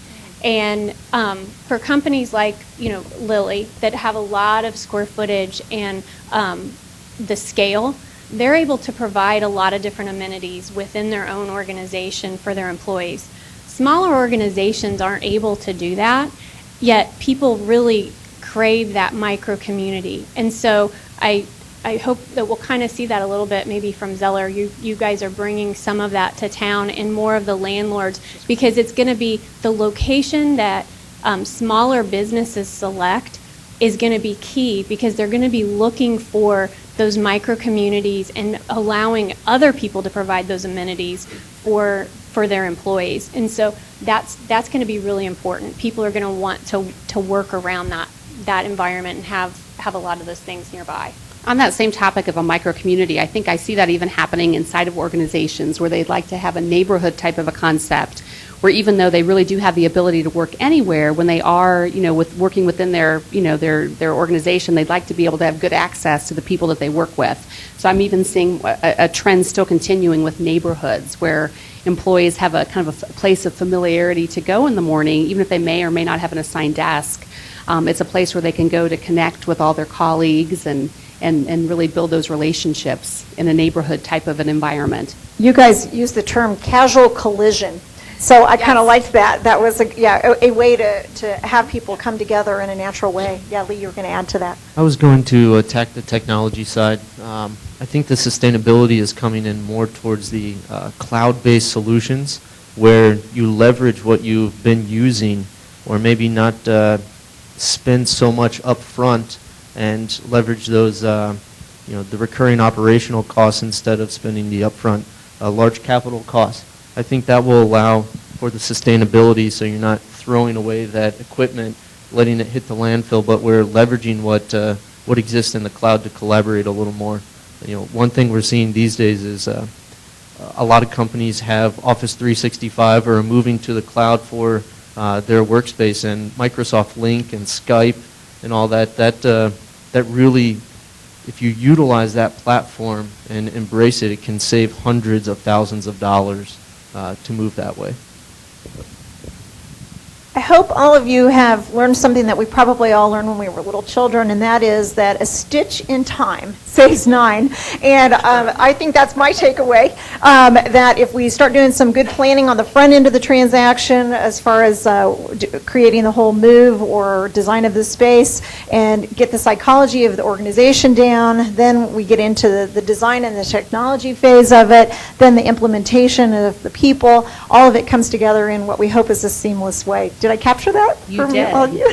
And for companies like, Lilly, that have a lot of square footage and the scale, they're able to provide a lot of different amenities within their own organization for their employees. Smaller organizations aren't able to do that, yet people really crave that micro-community. And so I hope that we'll kind of see that a little bit maybe from Zeller. You guys are bringing some of that to town and more of the landlords, because it's going to be the location that smaller businesses select is going to be key, because they're going to be looking for those micro communities and allowing other people to provide those amenities for their employees. And so that's going to be really important. People are going to want to work around that environment and have a lot of those things nearby. On that same topic of a micro-community, I think I see that even happening inside of organizations where they'd like to have a neighborhood type of a concept, where even though they really do have the ability to work anywhere, when they are, working within their, their organization, they'd like to be able to have good access to the people that they work with. So I'm even seeing a trend still continuing with neighborhoods where employees have a kind of a place of familiarity to go in the morning, even if they may or may not have an assigned desk. It's a place where they can go to connect with all their colleagues and really build those relationships in a neighborhood type of an environment. You guys use the term casual collision. So I kind of liked that. That was a way to have people come together in a natural way. Yeah, Lee, you were going to add to that. I was going to attack the technology side. I think the sustainability is coming in more towards the cloud-based solutions, where you leverage what you've been using, or maybe not spend so much up front and leverage those, the recurring operational costs instead of spending the upfront large capital costs. I think that will allow for the sustainability, so you're not throwing away that equipment, letting it hit the landfill, but we're leveraging what exists in the cloud to collaborate a little more. One thing we're seeing these days is a lot of companies have Office 365 or are moving to the cloud for their workspace, and Microsoft Lync and Skype and all that. That really, if you utilize that platform and embrace it, it can save hundreds of thousands of dollars to move that way. I hope all of you have learned something that we probably all learned when we were little children, and that is that a stitch in time saves 9. And I think that's my takeaway, that if we start doing some good planning on the front end of the transaction as far as creating the whole move or design of the space, and get the psychology of the organization down, then we get into the design and the technology phase of it, then the implementation of the people, all of it comes together in what we hope is a seamless way. Did I capture that? You did.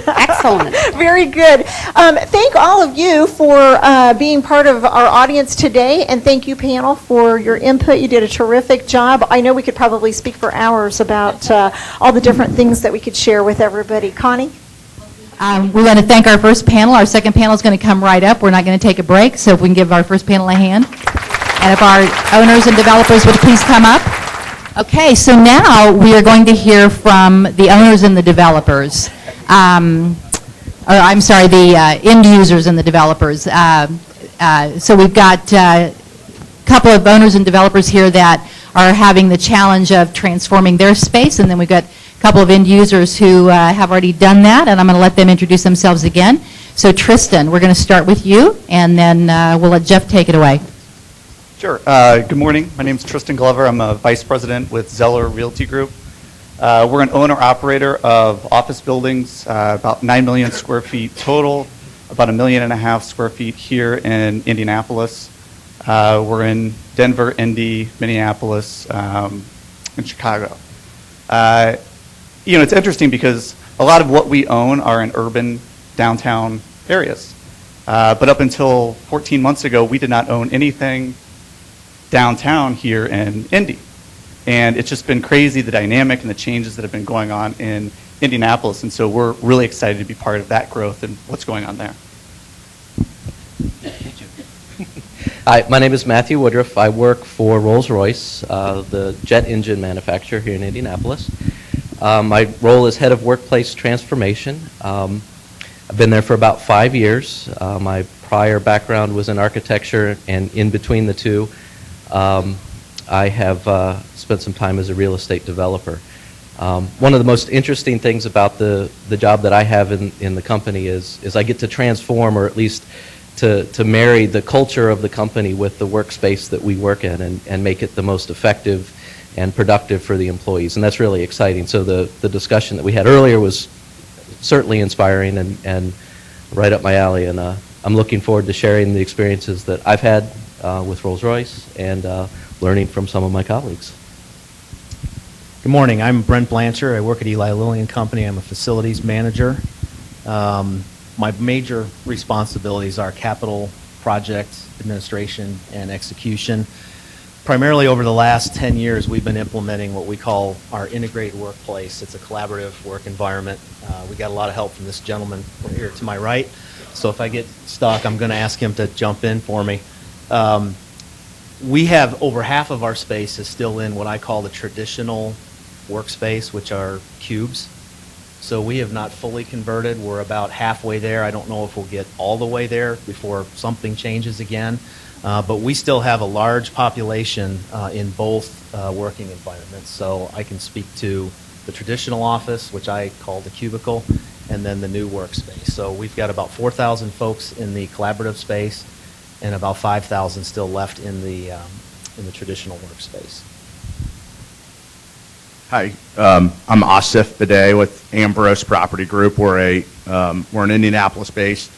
Excellent. Very good. Thank all of you for being part of our audience today, and thank you, panel, for your input. You did a terrific job. I know we could probably speak for hours about all the different things that we could share with everybody. Connie? We want to thank our first panel. Our second panel is going to come right up. We're not going to take a break, so if we can give our first panel a hand. And if our owners and developers would please come up. Okay, so now we are going to hear from the owners and the developers. I'm sorry, the end users and the developers. So we've got a couple of owners and developers here that are having the challenge of transforming their space, and then we've got a couple of end users who have already done that, and I'm going to let them introduce themselves again. So Tristan, we're going to start with you, and then we'll let Jeff take it away. Sure. Good morning. My name is Tristan Glover. I'm a vice president with Zeller Realty Group. We're an owner-operator of office buildings, about 9 million square feet total, about 1.5 million square feet here in Indianapolis. We're in Denver, Indy, Minneapolis, and Chicago. It's interesting because a lot of what we own are in urban downtown areas. But up until 14 months ago, we did not own anything downtown here in Indy. And it's just been crazy, the dynamic and the changes that have been going on in Indianapolis. And so we're really excited to be part of that growth and what's going on there. Hi, my name is Matthew Woodruff. I work for Rolls-Royce, the jet engine manufacturer here in Indianapolis. My role is head of workplace transformation. I've been there for about 5 years. My prior background was in architecture, and in between the two, I have spent some time as a real estate developer. One of the most interesting things about the job that I have in the company is I get to transform, or at least to marry the culture of the company with the workspace that we work in and make it the most effective and productive for the employees. And that's really exciting. So the discussion that we had earlier was certainly inspiring and right up my alley. And I'm looking forward to sharing the experiences that I've had with Rolls-Royce and learning from some of my colleagues. Good morning. I'm Brent Blanchard. I work at Eli Lilly and Company. I'm a facilities manager. My major responsibilities are capital project administration and execution. Primarily over the last 10 years, we've been implementing what we call our integrated workplace. It's a collaborative work environment. We got a lot of help from this gentleman here to my right. So if I get stuck, I'm going to ask him to jump in for me. We have over half of our space is still in what I call the traditional workspace, which are cubes. So we have not fully converted. We're about halfway there. I don't know if we'll get all the way there before something changes again. But we still have a large population in both working environments. So I can speak to the traditional office, which I call the cubicle, and then the new workspace. So we've got about 4,000 folks in the collaborative space and about 5,000 still left in the traditional workspace. Hi, I'm Asif Bideh with Ambrose Property Group. We're an Indianapolis-based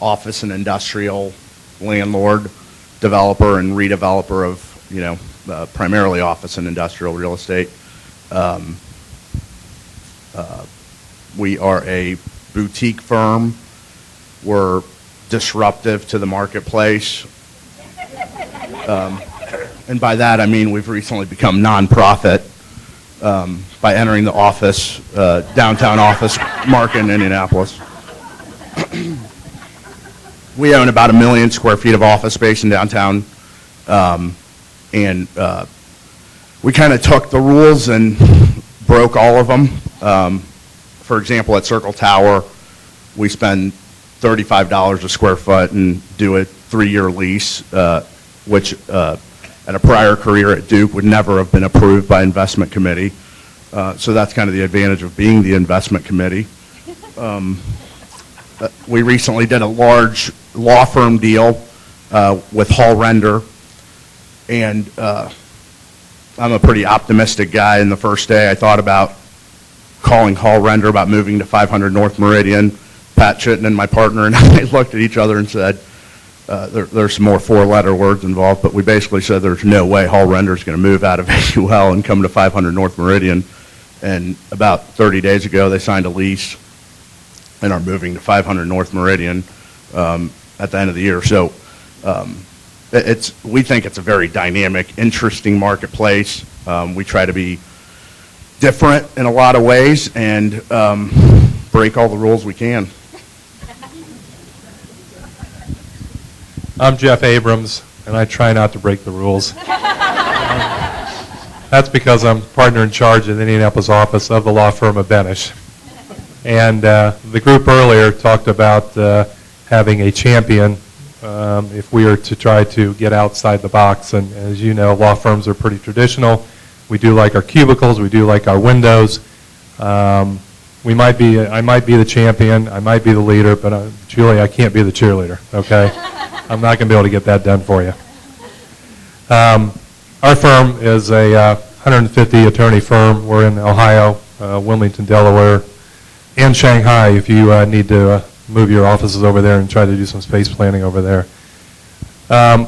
office and industrial landlord, developer, and redeveloper of primarily office and industrial real estate. We are a boutique firm. We're disruptive to the marketplace. And by that I mean we've recently become nonprofit by entering the office, downtown office market in Indianapolis. We own about 1 million square feet of office space in downtown, and we kind of took the rules and broke all of them. For example, at Circle Tower, we spend $35 a square foot and do a 3-year lease, which at a prior career at Duke would never have been approved by investment committee. So that's kind of the advantage of being the investment committee. We recently did a large law firm deal with Hall Render, and I'm a pretty optimistic guy. And the first day I thought about calling Hall Render about moving to 500 North Meridian. Pat Chitton, my partner, and I looked at each other and said, there's some more 4-letter words involved, but we basically said there's no way Hall Render is going to move out of AUL and come to 500 North Meridian. And about 30 days ago, they signed a lease and are moving to 500 North Meridian at the end of the year. So we think it's a very dynamic, interesting marketplace. We try to be different in a lot of ways and break all the rules we can. I'm Jeff Abrams, and I try not to break the rules. That's because I'm partner in charge in the Indianapolis office of the law firm of Benish. And the group earlier talked about having a champion if we are to try to get outside the box. And as you know, law firms are pretty traditional. We do like our cubicles. We do like our windows. I might be the champion. I might be the leader, but Julie, I can't be the cheerleader, okay? I'm not going to be able to get that done for you. Our firm is a 150 attorney firm. We're in Ohio, Wilmington, Delaware, and Shanghai if you need to move your offices over there and try to do some space planning over there.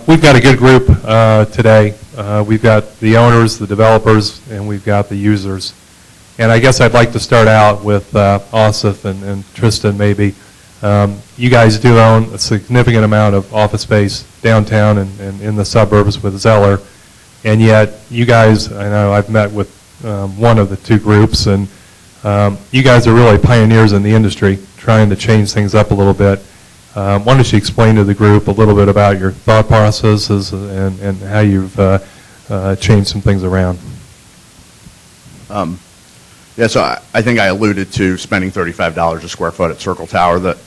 We've got a good group today. We've got the owners, the developers, and we've got the users. And I guess I'd like to start out with Asif and Tristan maybe. You guys do own a significant amount of office space downtown and in the suburbs with Zeller, and yet you guys, I know I've met with one of the two groups, and you guys are really pioneers in the industry trying to change things up a little bit. Why don't you explain to the group a little bit about your thought processes and how you've changed some things around? Yeah, so I think I alluded to spending $35 a square foot at Circle Tower. That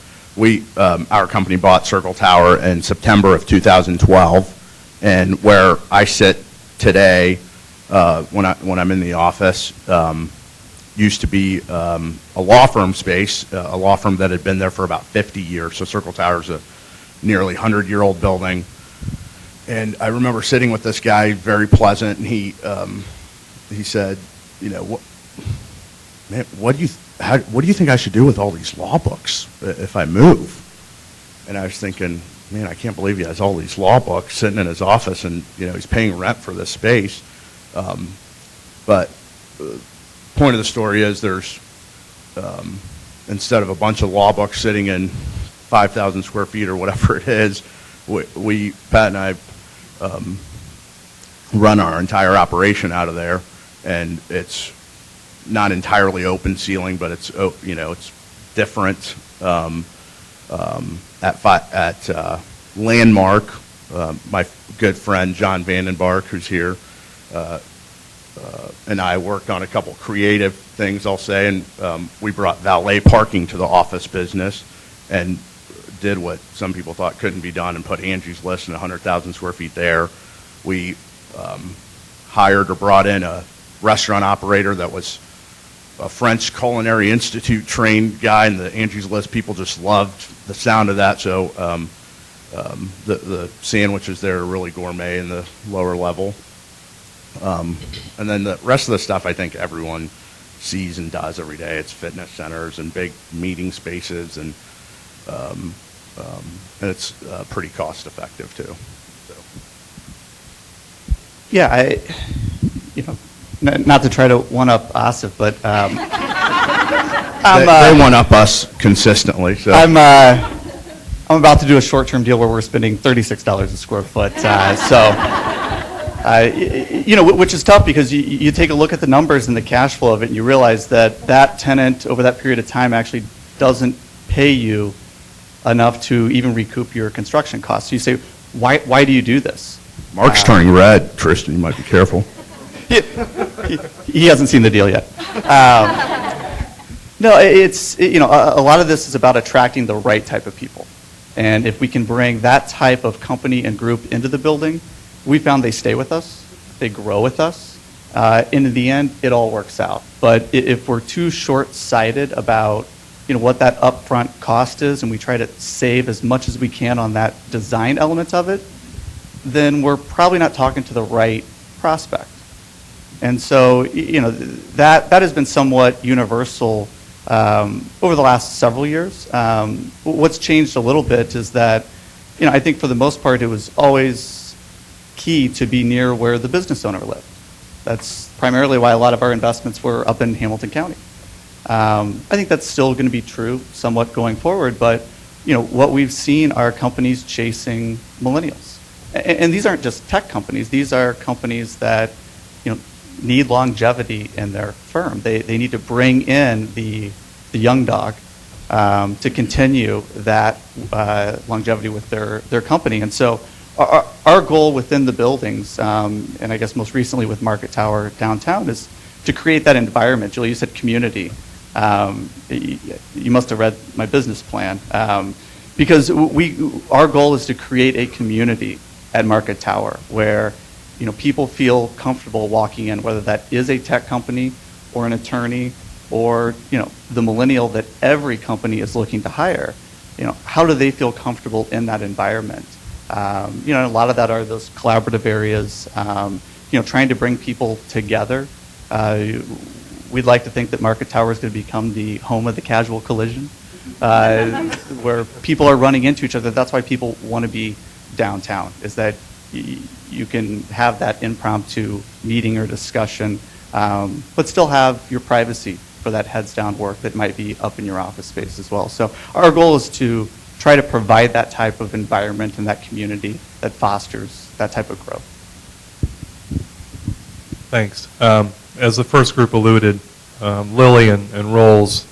our company bought Circle Tower in September of 2012, and where I sit today, when I'm in the office, used to be a law firm space, a law firm that had been there for about 50 years. So Circle Tower is a nearly 100-year-old building, and I remember sitting with this guy, very pleasant, and he said, you know, what do you think I should do with all these law books if I move? And I was thinking, man, I can't believe he has all these law books sitting in his office, and he's paying rent for this space. But point of the story is there's instead of a bunch of law books sitting in 5,000 square feet or whatever it is, Pat and I run our entire operation out of there, and it's not entirely open ceiling, but it's it's different. At Landmark, my good friend John Vandenbark, who's here, and I worked on a couple creative things, I'll say, and we brought valet parking to the office business and did what some people thought couldn't be done and put Angie's List in 100,000 square feet there. We hired or brought in a restaurant operator that was a French Culinary Institute trained guy, and the Angie's List people just loved the sound of that. So the sandwiches there are really gourmet in the lower level. And then the rest of the stuff I think everyone sees and does every day. It's fitness centers and big meeting spaces, and it's pretty cost effective too. So. Yeah, not to try to one-up Asif, but they one-up us consistently. So. I'm about to do a short-term deal where we're spending $36 a square foot. Which is tough because you take a look at the numbers and the cash flow of it, and you realize that tenant over that period of time actually doesn't pay you enough to even recoup your construction costs. So you say, why do you do this? Mark's turning red, Tristan. You might be careful. He hasn't seen the deal yet. No, it's a lot of this is about attracting the right type of people, and if we can bring that type of company and group into the building, we found they stay with us, they grow with us. In the end, it all works out. But if we're too short-sighted about what that upfront cost is, and we try to save as much as we can on that design element of it, then we're probably not talking to the right prospect. And so, that has been somewhat universal over the last several years. What's changed a little bit is that, I think for the most part, it was always key to be near where the business owner lived. That's primarily why a lot of our investments were up in Hamilton County. I think that's still going to be true somewhat going forward, but what we've seen are companies chasing millennials. And these aren't just tech companies. These are companies that need longevity in their firm. They need to bring in the young dog to continue that longevity with their company. And so our goal within the buildings, and I guess most recently with Market Tower downtown, is to create that environment. Julie, you said community. You must have read my business plan. Because our goal is to create a community at Market Tower where people feel comfortable walking in, whether that is a tech company or an attorney or the millennial that every company is looking to hire. How do they feel comfortable in that environment? A lot of that are those collaborative areas, trying to bring people together. We'd like to think that Market Tower is going to become the home of the casual collision, where people are running into each other. That's why people want to be downtown, is that you can have that impromptu meeting or discussion, but still have your privacy for that heads down work that might be up in your office space as well. So our goal is to try to provide that type of environment and that community that fosters that type of growth. Thanks. As the first group alluded, Lilly and Rolls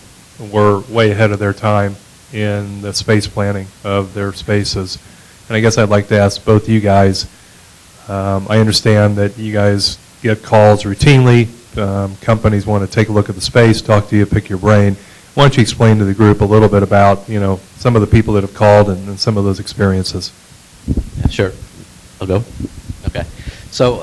were way ahead of their time in the space planning of their spaces. And I guess I'd like to ask both you guys, I understand that you guys get calls routinely. Companies want to take a look at the space, talk to you, pick your brain. Why don't you explain to the group a little bit about, some of the people that have called and some of those experiences? Yeah, sure. I'll go. Okay. So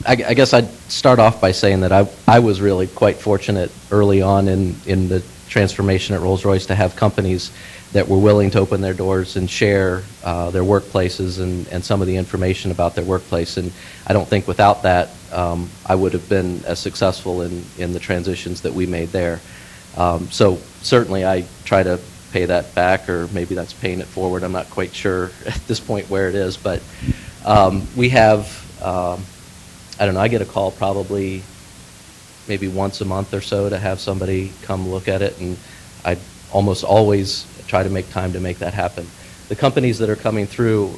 I guess I'd start off by saying that I was really quite fortunate early on in the transformation at Rolls-Royce to have companies that were willing to open their doors and share their workplaces and some of the information about their workplace. And I don't think without that I would have been as successful in the transitions that we made there. So certainly I try to pay that back, or maybe that's paying it forward. I'm not quite sure at this point where it is, but we have, I don't know, I get a call probably maybe once a month or so to have somebody come look at it, and I almost always try to make time to make that happen. The companies that are coming through,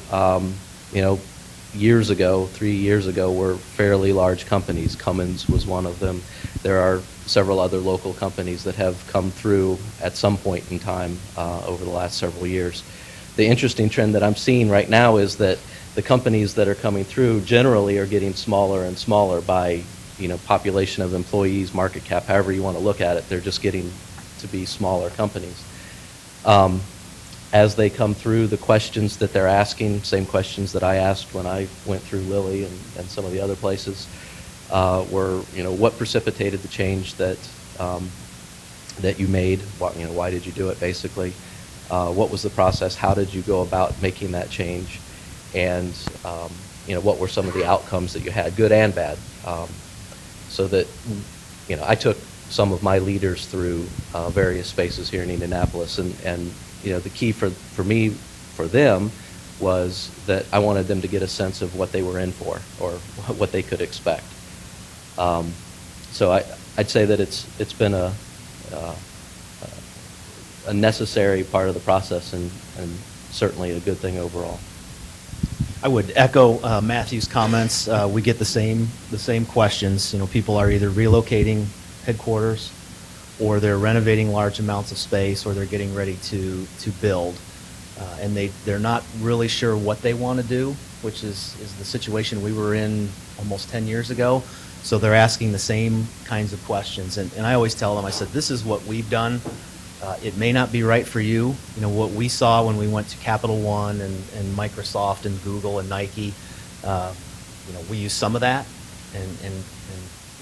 years ago, 3 years ago, were fairly large companies. Cummins was one of them. There are several other local companies that have come through at some point in time over the last several years. The interesting trend that I'm seeing right now is that the companies that are coming through generally are getting smaller and smaller by, population of employees, market cap, however you want to look at it. They're just getting to be smaller companies. As they come through, the questions that they're asking, same questions that I asked when I went through Lilly and some of the other places, were, what precipitated the change that you made? Why did you do it, basically? What was the process? How did you go about making that change? And, what were some of the outcomes that you had, good and bad? So that, I took some of my leaders through various spaces here in Indianapolis, and the key for me, for them, was that I wanted them to get a sense of what they were in for, or what they could expect. So I'd say that it's been a necessary part of the process, and certainly a good thing overall. I would echo Matthew's comments. We get the same questions. People are either relocating headquarters, or they're renovating large amounts of space, or they're getting ready to build, and they're not really sure what they want to do, which is the situation we were in almost 10 years ago. So they're asking the same kinds of questions, and I always tell them, I said, this is what we've done. It may not be right for you. What we saw when we went to Capital One and Microsoft and Google and Nike, we used some of that and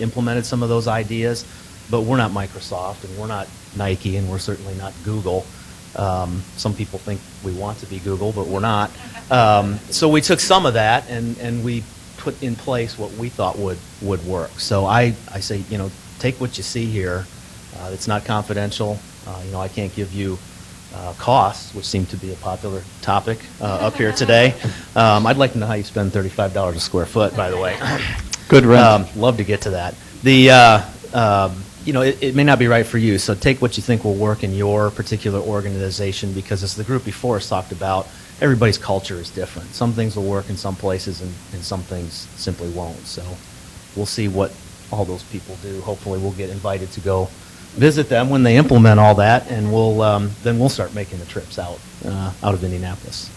implemented some of those ideas, but we're not Microsoft and we're not Nike and we're certainly not Google. Some people think we want to be Google, but we're not. So we took some of that and we put in place what we thought would work. So I say, take what you see here. It's not confidential. I can't give you costs, which seem to be a popular topic up here today. I'd like to know how you spend $35 a square foot, by the way. Good rent. Love to get to that. It may not be right for you, so take what you think will work in your particular organization, because as the group before us talked about, everybody's culture is different. Some things will work in some places and some things simply won't. So we'll see what all those people do. Hopefully we'll get invited to go visit them when they implement all that, and we'll start making the trips out of Indianapolis.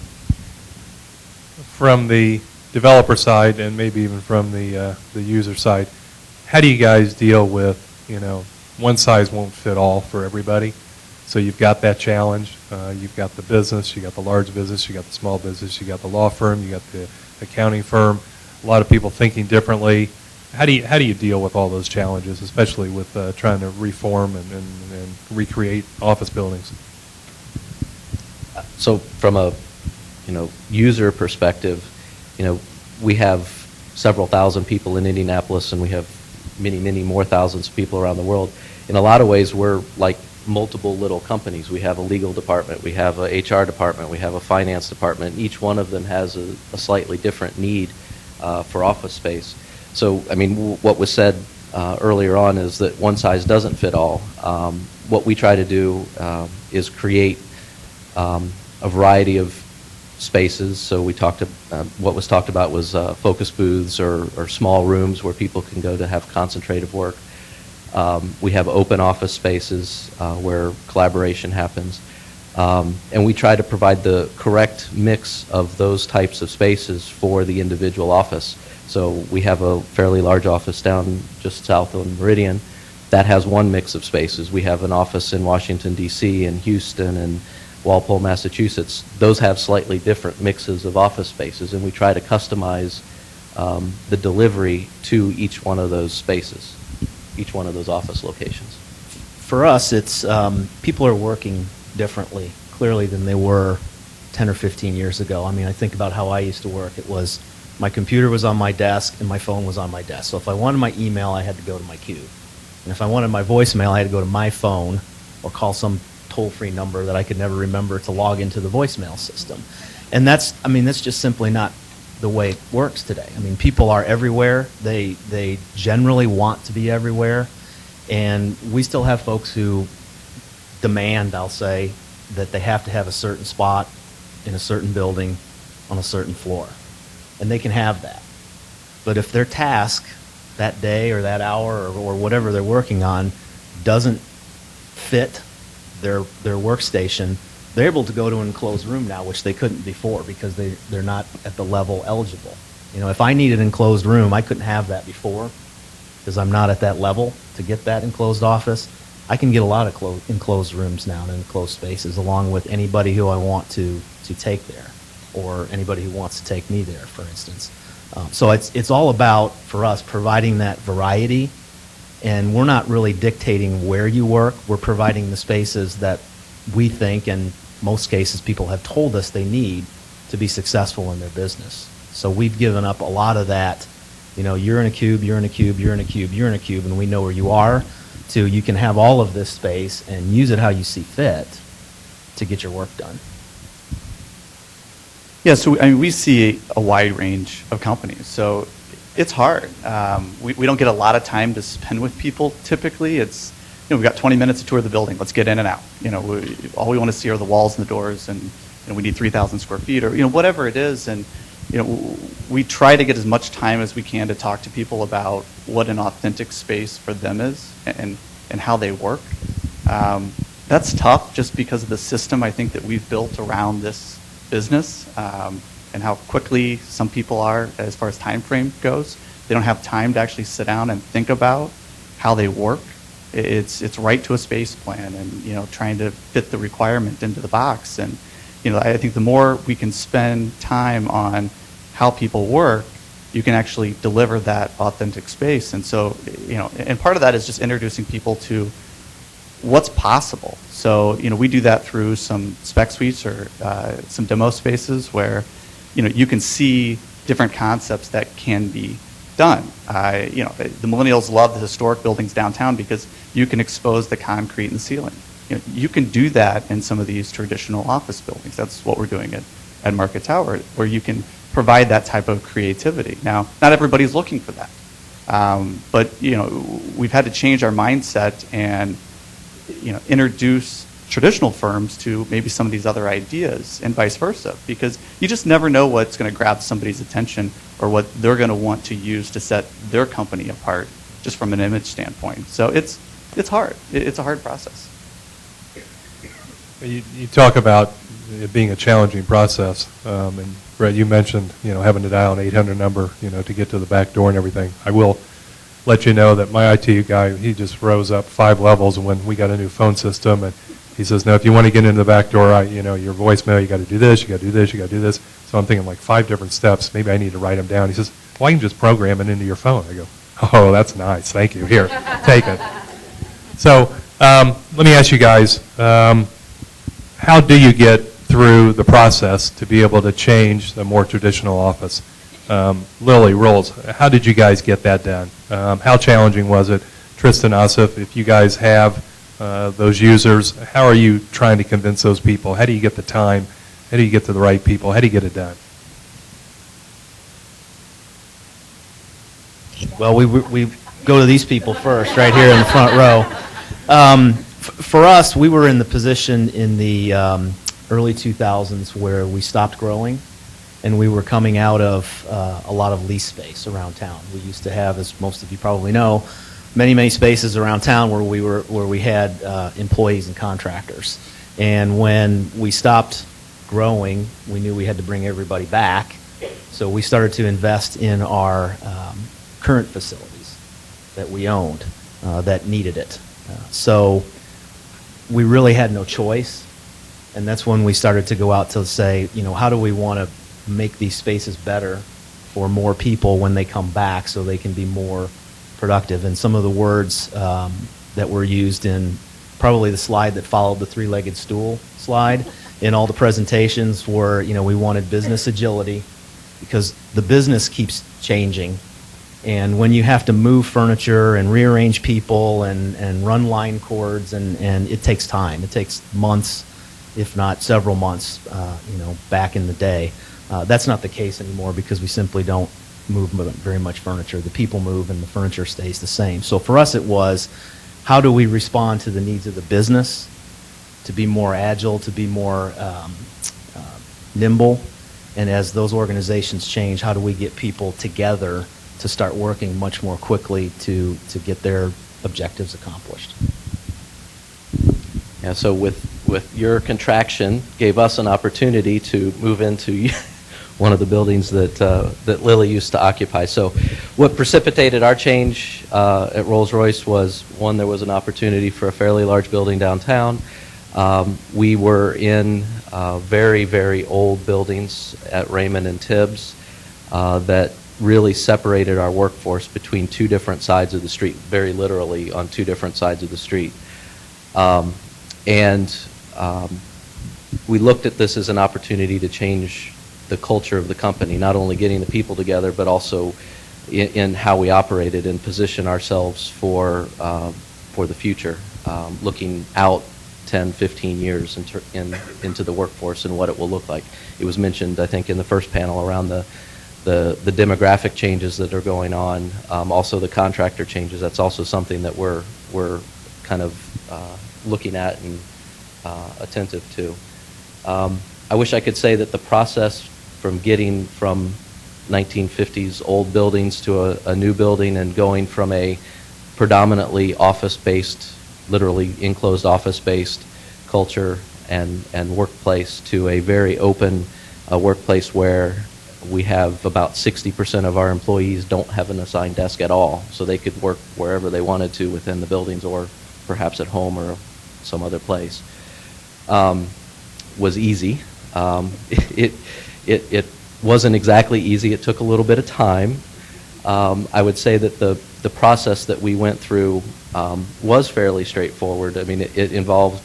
From the developer side, and maybe even from the user side, how do you guys deal with, one size won't fit all for everybody? So you've got that challenge. You've got the business, you got the large business, you got the small business, you got the law firm, you got the accounting firm. A lot of people thinking differently. How do you deal with all those challenges, especially with trying to reform and recreate office buildings? So from a user perspective, we have several thousand people in Indianapolis, and we have many more thousands of people around the world. In a lot of ways, we're like multiple little companies. We have a legal department, we have a HR department, we have a finance department. Each one of them has a slightly different need for office space. So, what was said earlier on is that one size doesn't fit all. What we try to do is create a variety of spaces. So what was talked about was focus booths or small rooms where people can go to have concentrative work. We have open office spaces where collaboration happens. And we try to provide the correct mix of those types of spaces for the individual office. So we have a fairly large office down just south on Meridian that has one mix of spaces. We have an office in Washington, D.C., and Houston, and Walpole, Massachusetts. Those have slightly different mixes of office spaces, and we try to customize the delivery to each one of those spaces, each one of those office locations. For us, it's people are working differently, clearly, than they were 10 or 15 years ago. I mean, I think about how I used to work. It was my computer was on my desk and my phone was on my desk. So if I wanted my email, I had to go to my cube. And if I wanted my voicemail, I had to go to my phone or call some toll-free number that I could never remember to log into the voicemail system. And that's just simply not the way it works today. I mean, people are everywhere. They generally want to be everywhere. And we still have folks who demand, I'll say, that they have to have a certain spot in a certain building on a certain floor. And they can have that. But if their task that day or that hour or whatever they're working on doesn't fit their workstation, they're able to go to an enclosed room now, which they couldn't before because they're not at the level eligible. You know, if I need an enclosed room, I couldn't have that before because I'm not at that level to get that enclosed office. I can get a lot of enclosed rooms now and enclosed spaces along with anybody who I want to take there or anybody who wants to take me there, for instance. So it's all about, for us, providing that variety, and we're not really dictating where you work. We're providing the spaces that we think, in most cases, people have told us they need to be successful in their business. So we've given up a lot of that, you know, you're in a cube, you're in a cube, you're in a cube, you're in a cube, and we know where you are, to you can have all of this space and use it how you see fit to get your work done. Yeah, so I mean, we see a wide range of companies, so it's hard. We don't get a lot of time to spend with people typically. It's, you know, we've got 20 minutes to tour the building. Let's get in and out. You know, all we want to see are the walls and the doors, and you know, we need 3,000 square feet or, you know, whatever it is. And, you know, we try to get as much time as we can to talk to people about what an authentic space for them is and how they work. That's tough just because of the system I think that we've built around this business and how quickly some people are as far as time frame goes. They don't have time to actually sit down and think about how they work. It's right to a space plan and, you know, trying to fit the requirement into the box. And, you know, I think the more we can spend time on how people work, you can actually deliver that authentic space. And so, you know, and part of that is just introducing people to what's possible. So, you know, we do that through some spec suites or some demo spaces where, you know, you can see different concepts that can be done. You know, the millennials love the historic buildings downtown because you can expose the concrete in the ceiling. You know, you can do that in some of these traditional office buildings. That's what we're doing at Market Tower, where you can provide that type of creativity. Now, not everybody's looking for that. But, you know, we've had to change our mindset and, you know, introduce traditional firms to maybe some of these other ideas and vice versa, because you just never know what's going to grab somebody's attention or what they're going to want to use to set their company apart just from an image standpoint. So it's hard. It's a hard process. You talk about it being a challenging process, and Brett, you mentioned, you know, having to dial an 800 number, you know, to get to the back door and everything. I will let you know that my IT guy, he just rose up 5 levels when we got a new phone system, and he says, no, if you want to get into the back door, you know, your voicemail, you got to do this, you got to do this, you got to do this. So I'm thinking like 5 different steps. Maybe I need to write them down. He says, well, you can just program it into your phone. I go, oh, that's nice. Thank you. Here, take it. So let me ask you guys, how do you get through the process to be able to change the more traditional office? Lily, Rolls, how did you guys get that done? How challenging was it? Tristan, Asif, if you guys have those users, how are you trying to convince those people? How do you get the time? How do you get to the right people? How do you get it done? Well, we go to these people first, right here in the front row. For us, we were in the position in the early 2000s where we stopped growing, and we were coming out of a lot of lease space around town. We used to have, as most of you probably know, many spaces around town where we had employees and contractors. And when we stopped growing, we knew we had to bring everybody back. So we started to invest in our current facilities that we owned that needed it. So we really had no choice. And that's when we started to go out to say, how do we want to make these spaces better for more people when they come back so they can be more productive. And some of the words that were used in probably the slide that followed the three-legged stool slide in all the presentations were, we wanted business agility because the business keeps changing. And when you have to move furniture and rearrange people and run line cords, and it takes time. It takes months, if not several months, back in the day. That's not the case anymore because we simply don't move very much furniture. The people move and the furniture stays the same. So for us it was, how do we respond to the needs of the business to be more agile, to be more nimble? And as those organizations change, how do we get people together to start working much more quickly to get their objectives accomplished? Yeah, so with your contraction, gave us an opportunity to move into one of the buildings that Lily used to occupy. So what precipitated our change at Rolls-Royce was, one, there was an opportunity for a fairly large building downtown. We were in very, very old buildings at Raymond and Tibbs that really separated our workforce between two different sides of the street, very literally on two different sides of the street. We looked at this as an opportunity to change the culture of the company, not only getting the people together, but also in how we operated and position ourselves for the future, looking out 10, 15 years into the workforce and what it will look like. It was mentioned, I think, in the first panel around the demographic changes that are going on, also the contractor changes. That's also something that we're kind of looking at and attentive to. I wish I could say that the process from getting from 1950s old buildings to a new building and going from a predominantly office-based, literally enclosed office-based culture and workplace to a very open workplace where we have about 60% of our employees don't have an assigned desk at all, so they could work wherever they wanted to within the buildings or perhaps at home or some other place. Was easy. It wasn't exactly easy. It took a little bit of time. I would say that the process that we went through was fairly straightforward. I mean, it involved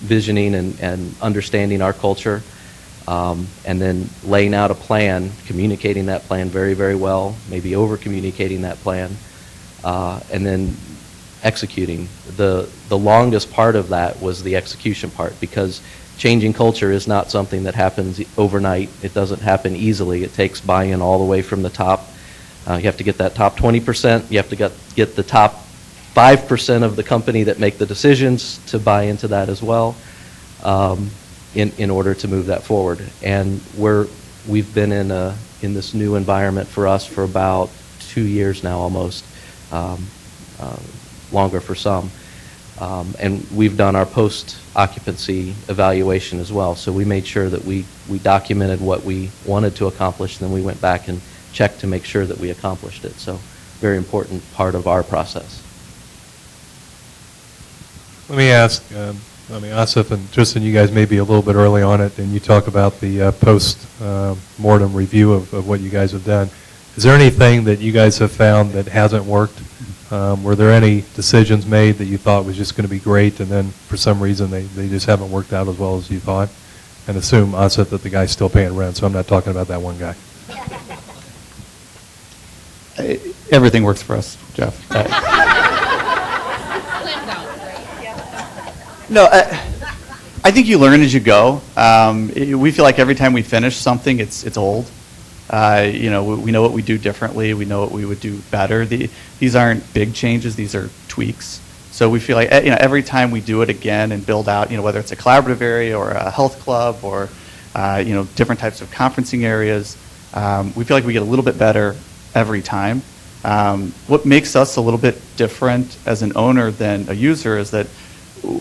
visioning and understanding our culture, and then laying out a plan, communicating that plan very, very well, maybe over-communicating that plan, and then executing. The longest part of that was the execution part, because changing culture is not something that happens overnight. It doesn't happen easily. It takes buy-in all the way from the top. You have to get that top 20%. You have to get the top 5% of the company that make the decisions to buy into that as well, in order to move that forward. And we've been in this new environment for us for about 2 years now, almost, longer for some. And we've done our post-occupancy evaluation as well. So we made sure that we documented what we wanted to accomplish, and then we went back and checked to make sure that we accomplished it. So very important part of our process. Let me ask, Asif and Tristan, you guys may be a little bit early on it, and you talk about the post-mortem review of what you guys have done. Is there anything that you guys have found that hasn't worked? Were there any decisions made that you thought was just going to be great, and then for some reason they just haven't worked out as well as you thought? And assume, Asif, that the guy's still paying rent, so I'm not talking about that one guy. Everything works for us, Jeff. No, I think you learn as you go. We feel like every time we finish something, it's old. We know what we do differently. We know what we would do better. These aren't big changes. These are tweaks. So we feel like every time we do it again and build out, whether it's a collaborative area or a health club or different types of conferencing areas, we feel like we get a little bit better every time. What makes us a little bit different as an owner than a user is that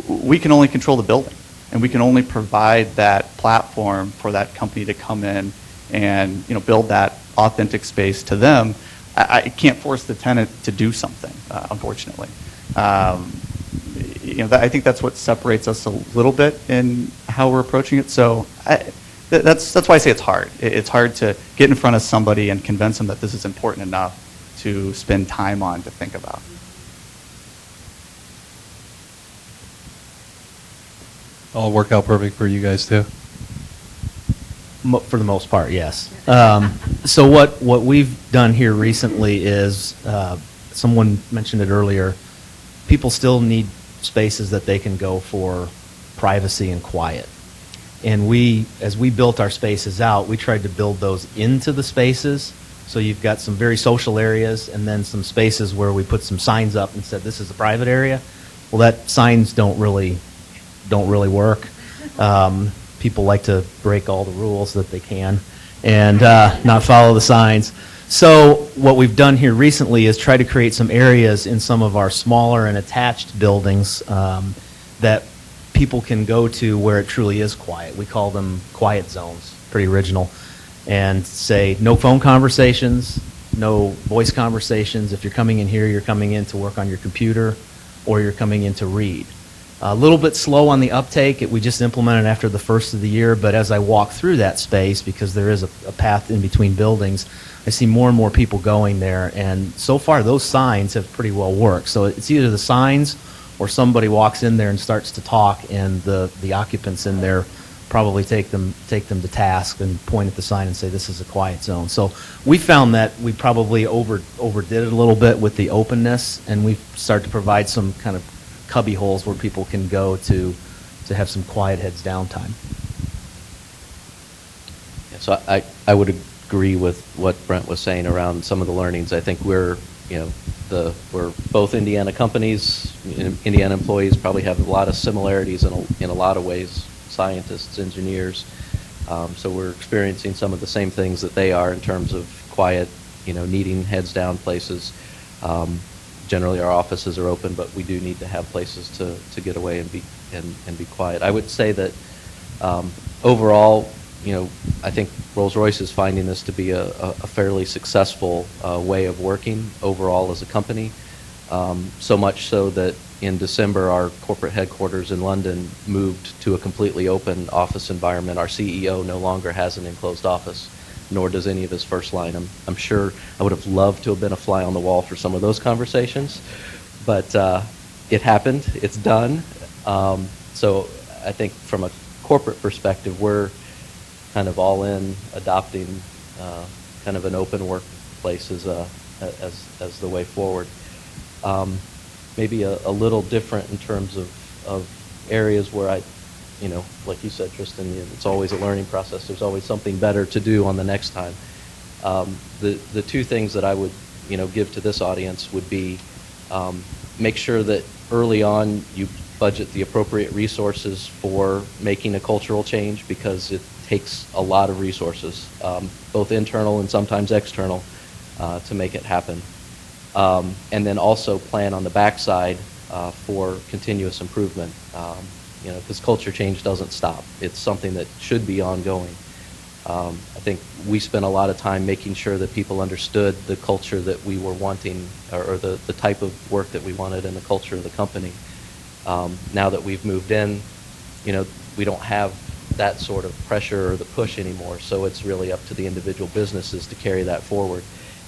we can only control the building. and we can only provide that platform for that company to come in and build that authentic space to them. I can't force the tenant to do something, unfortunately. I think that's what separates us a little bit in how we're approaching it. So that's why I say it's hard. It's hard to get in front of somebody and convince them that this is important enough to spend time on to think about. All work out perfect for you guys too? For the most part, yes. So what we've done here recently is, someone mentioned it earlier, people still need spaces that they can go for privacy and quiet. And as we built our spaces out, we tried to build those into the spaces. So you've got some very social areas and then some spaces where we put some signs up and said, this is a private area. Well, that signs don't really work. People like to break all the rules that they can and not follow the signs. So what we've done here recently is try to create some areas in some of our smaller and attached buildings that people can go to where it truly is quiet. We call them quiet zones, pretty original, and say no phone conversations, no voice conversations. If you're coming in here, you're coming in to work on your computer or you're coming in to read. A little bit slow on the uptake. We just implemented after the first of the year, but as I walk through that space, because there is a path in between buildings, I see more and more people going there, and so far those signs have pretty well worked. So it's either the signs or somebody walks in there and starts to talk, and the occupants in there probably take them to task and point at the sign and say this is a quiet zone. So we found that we probably overdid it a little bit with the openness, and we started to provide some kind of cubby holes where people can go to have some quiet heads down time. Yeah, so I would agree with what Brent was saying around some of the learnings. I think we're both Indiana companies, Indiana employees probably have a lot of similarities in a lot of ways, scientists, engineers. So we're experiencing some of the same things that they are in terms of quiet, needing heads down places. Generally our offices are open, but we do need to have places to get away and be quiet. I would say that overall, I think Rolls-Royce is finding this to be a fairly successful way of working overall as a company. So much so that in December, our corporate headquarters in London moved to a completely open office environment. Our CEO no longer has an enclosed office, nor does any of his first line. I'm sure I would have loved to have been a fly on the wall for some of those conversations, but it happened. It's done. So I think from a corporate perspective, we're kind of all in adopting kind of an open workplace as the way forward. Maybe a little different in terms of areas where like you said, Tristan, it's always a learning process. There's always something better to do on the next time. The two things that I would, give to this audience would be make sure that early on you budget the appropriate resources for making a cultural change, because it takes a lot of resources, both internal and sometimes external, to make it happen. And then also plan on the backside for continuous improvement. Because culture change doesn't stop. It's something that should be ongoing. I think we spent a lot of time making sure that people understood the culture that we were wanting, or the type of work that we wanted in the culture of the company. Now that we've moved in, we don't have that sort of pressure or the push anymore, so it's really up to the individual businesses to carry that forward.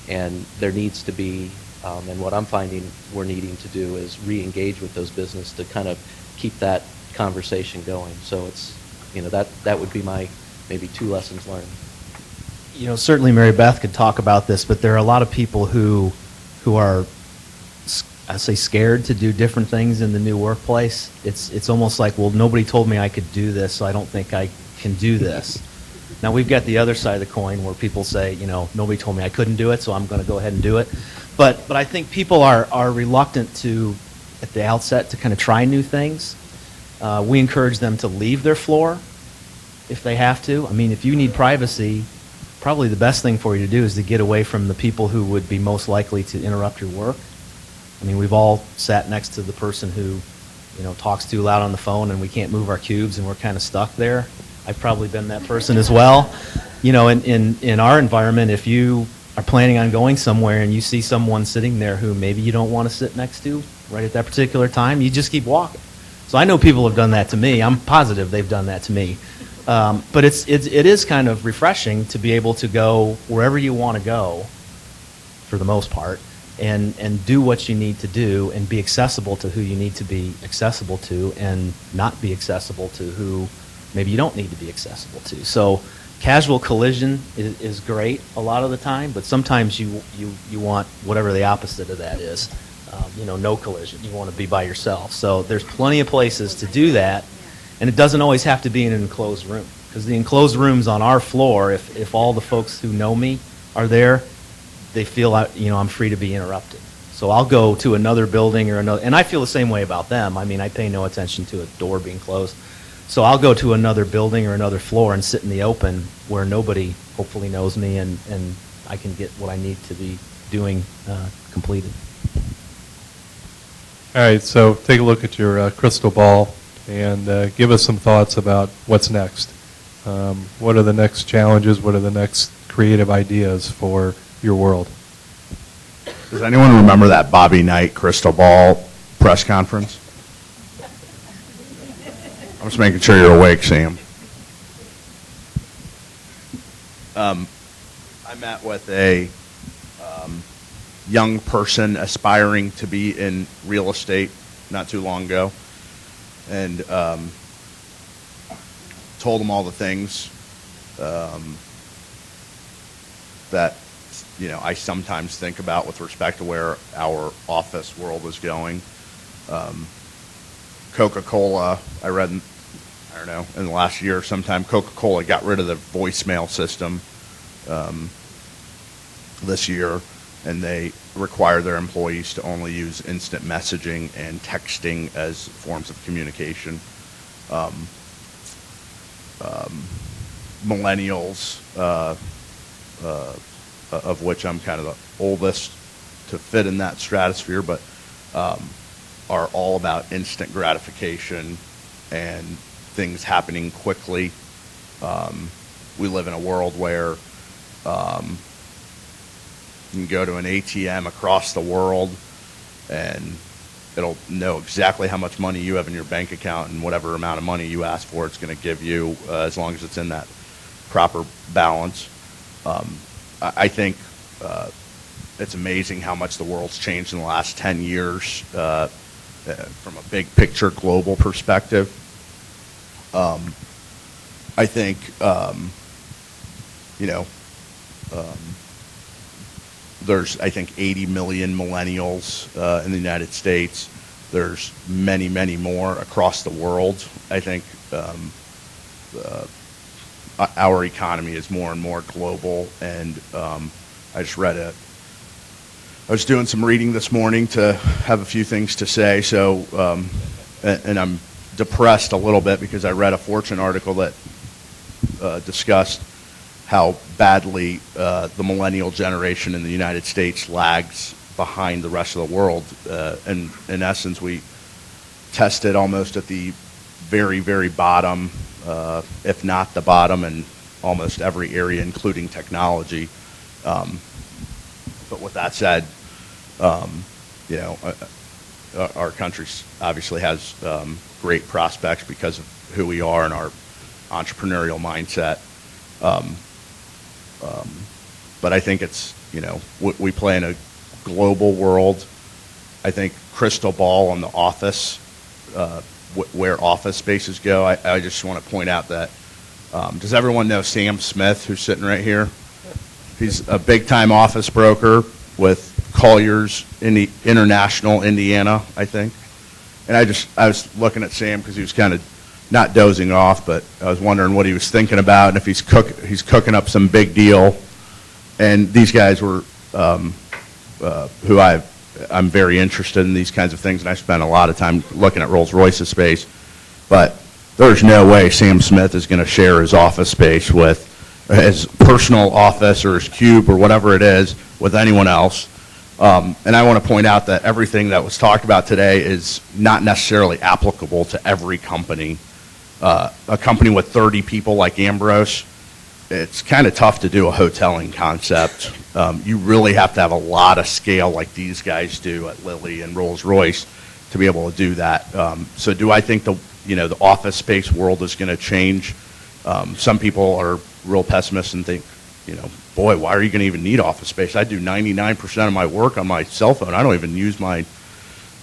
And there needs to be, and what I'm finding we're needing to do is re-engage with those businesses to kind of keep that conversation going. So it's, that would be my maybe 2 lessons learned. Certainly Mary Beth could talk about this, but there are a lot of people who are, I say, scared to do different things in the new workplace. It's almost like, well, nobody told me I could do this, so I don't think I can do this. Now we've got the other side of the coin where people say, nobody told me I couldn't do it, so I'm going to go ahead and do it. But I think people are reluctant to, at the outset, to kind of try new things. We encourage them to leave their floor if they have to. I mean, if you need privacy, probably the best thing for you to do is to get away from the people who would be most likely to interrupt your work. I mean, we've all sat next to the person who talks too loud on the phone and we can't move our cubes and we're kind of stuck there. I've probably been that person as well. In our environment, if you are planning on going somewhere and you see someone sitting there who maybe you don't want to sit next to right at that particular time, you just keep walking. So I know people have done that to me. I'm positive they've done that to me. But it is kind of refreshing to be able to go wherever you want to go, for the most part, and do what you need to do and be accessible to who you need to be accessible to and not be accessible to who maybe you don't need to be accessible to. So casual collision is great a lot of the time, but sometimes you want whatever the opposite of that is. No collision. You want to be by yourself. So there's plenty of places to do that, and it doesn't always have to be in an enclosed room. Because the enclosed rooms on our floor, if all the folks who know me are there, they feel I'm free to be interrupted. So I'll go to another building or another, and I feel the same way about them. I mean, I pay no attention to a door being closed. So I'll go to another building or another floor and sit in the open where nobody hopefully knows me, and I can get what I need to be doing completed. All right, so take a look at your crystal ball and give us some thoughts about what's next. What are the next challenges? What are the next creative ideas for your world? Does anyone remember that Bobby Knight crystal ball press conference? I'm just making sure you're awake, Sam. I met with a young person aspiring to be in real estate not too long ago, and told him all the things that I sometimes think about with respect to where our office world is going. Coca-Cola, I read, I don't know, in the last year sometime, Coca-Cola got rid of the voicemail system this year, and they require their employees to only use instant messaging and texting as forms of communication. Millennials, of which I'm kind of the oldest to fit in that stratosphere, but are all about instant gratification and things happening quickly. We live in a world where you can go to an ATM across the world and it'll know exactly how much money you have in your bank account, and whatever amount of money you ask for, it's going to give you as long as it's in that proper balance. I think it's amazing how much the world's changed in the last 10 years from a big picture global perspective. I think, there's, 80 million millennials in the United States. There's many, many more across the world. I think our economy is more and more global, and I just read I was doing some reading this morning to have a few things to say, so, and I'm depressed a little bit because I read a Fortune article that discussed how badly the millennial generation in the United States lags behind the rest of the world. And in essence, we tested almost at the very, very bottom, if not the bottom, in almost every area, including technology. But with that said, our country obviously has great prospects because of who we are and our entrepreneurial mindset. But I think it's, we play in a global world. I think crystal ball on the office, where office spaces go, I just want to point out that, does everyone know Sam Smith, who's sitting right here? He's a big-time office broker with Colliers in the International, Indiana, I think. And I was looking at Sam because he was kind of not dozing off, but I was wondering what he was thinking about and if he's cooking up some big deal. And these guys were who I'm very interested in these kinds of things, and I spent a lot of time looking at Rolls-Royce's space. But there's no way Sam Smith is going to share his office space with his personal office or his cube or whatever it is with anyone else. And I want to point out that everything that was talked about today is not necessarily applicable to every company. A company with 30 people like Ambrose, it's kind of tough to do a hoteling concept. You really have to have a lot of scale like these guys do at Lilly and Rolls-Royce to be able to do that. So do I think the office space world is going to change? Some people are real pessimists and think, boy, why are you going to even need office space? I do 99% of my work on my cell phone. I don't even use my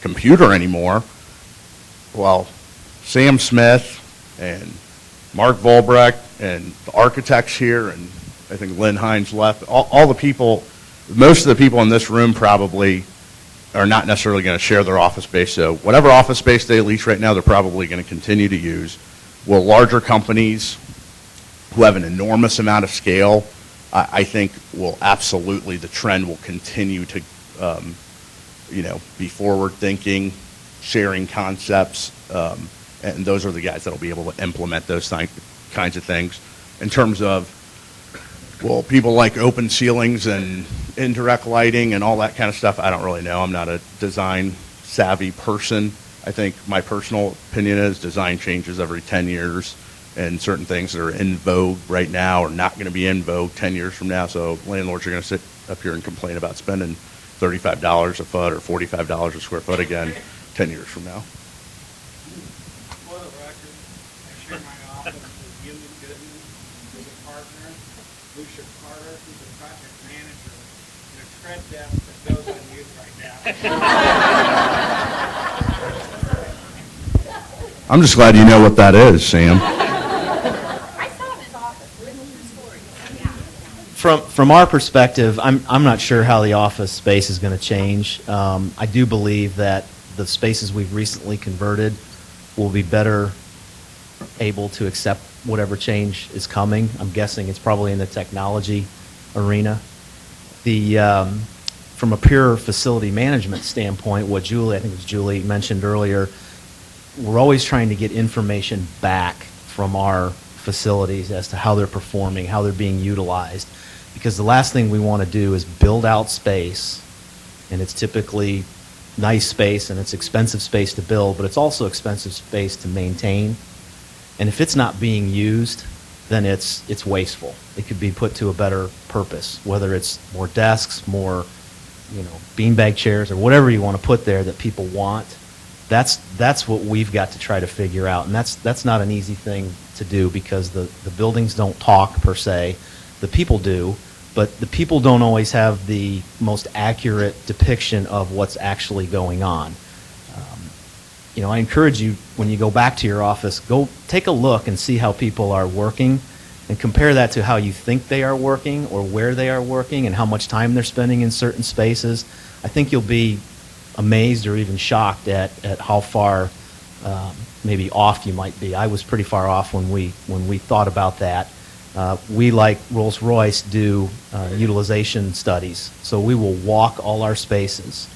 computer anymore. Well, Sam Smith and Mark Volbrecht and the architects here, and I think Lynn Hines left, all the people, most of the people in this room probably are not necessarily going to share their office space. So whatever office space they lease right now, they're probably going to continue to use. Will larger companies who have an enormous amount of scale, I think will absolutely, the trend will continue to, be forward thinking, sharing concepts, and those are the guys that will be able to implement those kinds of things. In terms of, well, people like open ceilings and indirect lighting and all that kind of stuff, I don't really know. I'm not a design savvy person. I think my personal opinion is design changes every 10 years, and certain things that are in vogue right now are not going to be in vogue 10 years from now. So landlords are going to sit up here and complain about spending $35 a foot or $45 a square foot again 10 years from now. For the record, I share my office with Union Gooden, who's a partner, Lucia Carter, who's a project manager, and a tread desk that goes unused right now. I'm just glad you know what that is, Sam. From our perspective, I'm not sure how the office space is going to change. I do believe that the spaces we've recently converted will be better able to accept whatever change is coming. I'm guessing it's probably in the technology arena. From a pure facility management standpoint, what Julie mentioned earlier, we're always trying to get information back from our facilities as to how they're performing, how they're being utilized. Because the last thing we want to do is build out space, and it's typically nice space and it's expensive space to build, but it's also expensive space to maintain. And if it's not being used, then it's wasteful. It could be put to a better purpose, whether it's more desks, more beanbag chairs, or whatever you want to put there that people want. That's what we've got to try to figure out, and that's not an easy thing to do because the buildings don't talk per se. The people do, but the people don't always have the most accurate depiction of what's actually going on. I encourage you, when you go back to your office, go take a look and see how people are working and compare that to how you think they are working or where they are working and how much time they're spending in certain spaces. I think you'll be amazed or even shocked at how far maybe off you might be. I was pretty far off when we thought about that. We, like Rolls-Royce, do utilization studies. So we will walk all our spaces,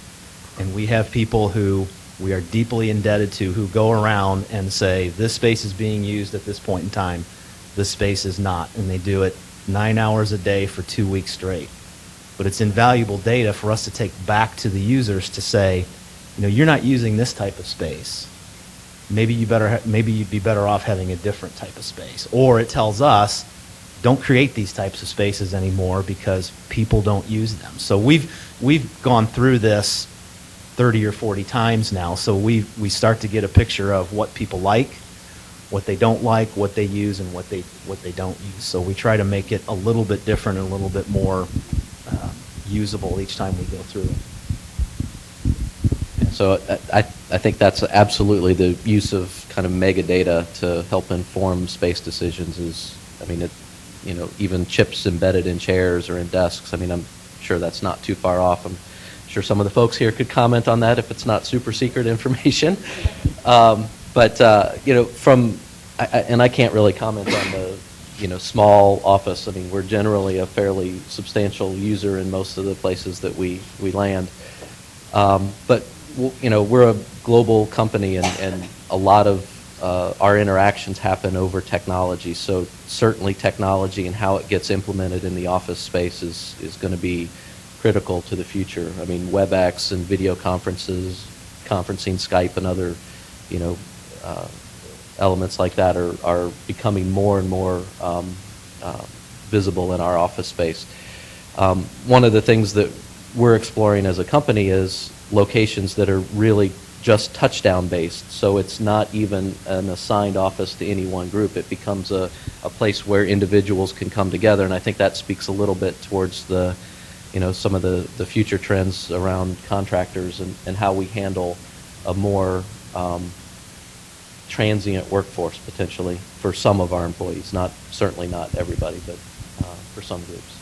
and we have people who we are deeply indebted to who go around and say, this space is being used at this point in time, this space is not. And they do it 9 hours a day for 2 weeks straight. But it's invaluable data for us to take back to the users to say, you're not using this type of space. Maybe you'd be better off having a different type of space. Or it tells us, don't create these types of spaces anymore because people don't use them. So we've gone through this 30 or 40 times now, so we start to get a picture of what people like, what they don't like, what they use, and what they don't use. So we try to make it a little bit different and a little bit more usable each time we go through. So I think that's absolutely the use of kind of mega data to help inform space decisions even chips embedded in chairs or in desks. I'm sure that's not too far off. I'm sure some of the folks here could comment on that if it's not super secret information. And I can't really comment on the small office. We're generally a fairly substantial user in most of the places that we land. But we're a global company, and a lot of our interactions happen over technology. So certainly technology and how it gets implemented in the office space is going to be critical to the future. I mean, WebEx and video conferences, conferencing, Skype, and other, elements like that are becoming more and more visible in our office space. One of the things that we're exploring as a company is locations that are really just touchdown based, so it's not even an assigned office to any one group. It becomes a place where individuals can come together, and I think that speaks a little bit towards the, some of the future trends around contractors and how we handle a more transient workforce potentially for some of our employees. Certainly not everybody, but for some groups.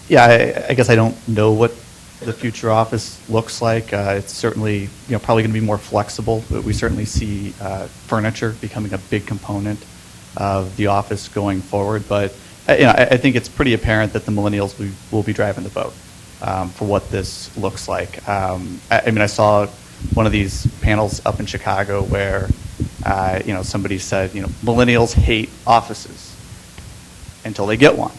Yeah, I guess I don't know what the future office looks like. It's certainly, probably going to be more flexible. But we certainly see furniture becoming a big component of the office going forward. But I think it's pretty apparent that the millennials will be driving the boat for what this looks like. I saw one of these panels up in Chicago where somebody said, millennials hate offices until they get one.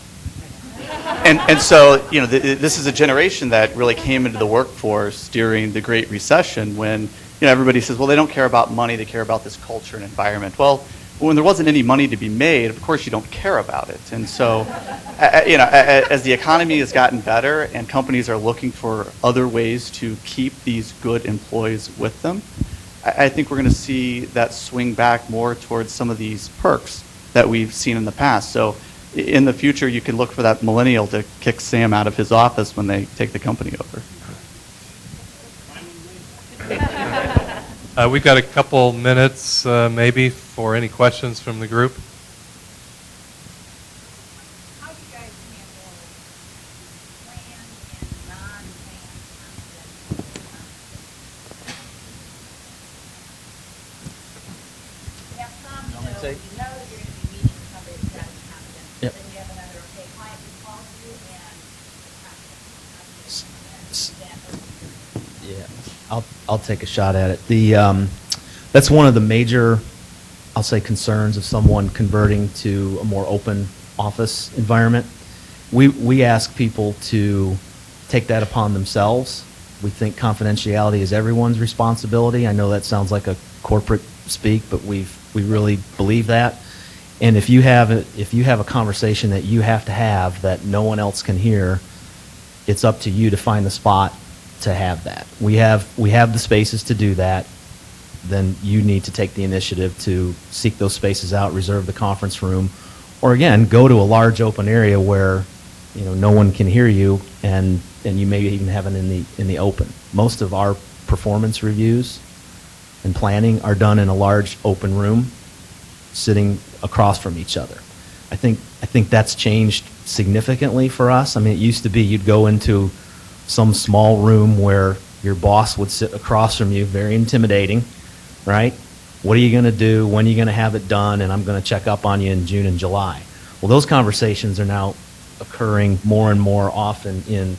And so, this is a generation that really came into the workforce during the Great Recession when, everybody says, well, they don't care about money, they care about this culture and environment. Well, when there wasn't any money to be made, of course you don't care about it. And so, as the economy has gotten better and companies are looking for other ways to keep these good employees with them, I think we're going to see that swing back more towards some of these perks that we've seen in the past. So, in the future, you can look for that millennial to kick Sam out of his office when they take the company over. We've got a couple minutes, maybe, for any questions from the group. How do you guys handle planned and non-planned confidential? You have some, you know that you're going to be meeting somebody that's got confidential. Yep. Then you have another, okay, client who calls you and it's confidential. Yeah, I'll take a shot at it. That's one of the major, I'll say, concerns of someone converting to a more open office environment. We ask people to take that upon themselves. We think confidentiality is everyone's responsibility. I know that sounds like a corporate speak, but we really believe that. And if you have a conversation that you have to have that no one else can hear, it's up to you to find the spot to have that. We have the spaces to do that. Then you need to take the initiative to seek those spaces out, reserve the conference room, or again, go to a large open area where no one can hear you, and you may even have it in the open. Most of our performance reviews and planning are done in a large open room, sitting across from each other. I think that's changed significantly for us. I mean, it used to be you'd go into some small room where your boss would sit across from you, very intimidating, right? What are you going to do? When are you going to have it done? And I'm going to check up on you in June and July. Well, those conversations are now occurring more and more often in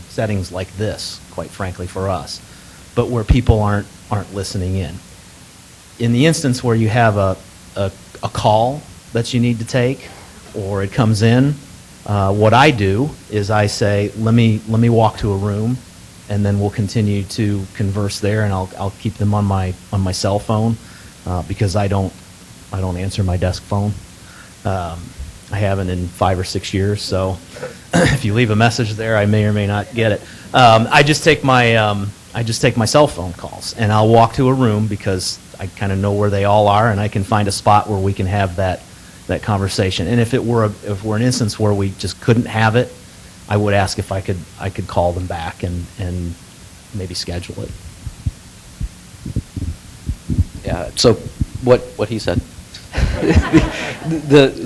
settings like this, quite frankly, for us, but where people aren't listening in. In the instance where you have a call that you need to take, or it comes in, what I do is I say, let me walk to a room, and then we'll continue to converse there, and I'll keep them on my cell phone because I don't answer my desk phone. I haven't in 5 or 6 years, so if you leave a message there, I may or may not get it. I just take my cell phone calls, and I'll walk to a room because I kind of know where they all are, and I can find a spot where we can have that conversation. And if it were an instance where we just couldn't have it, I would ask if I could call them back and maybe schedule it. Yeah. So what he said.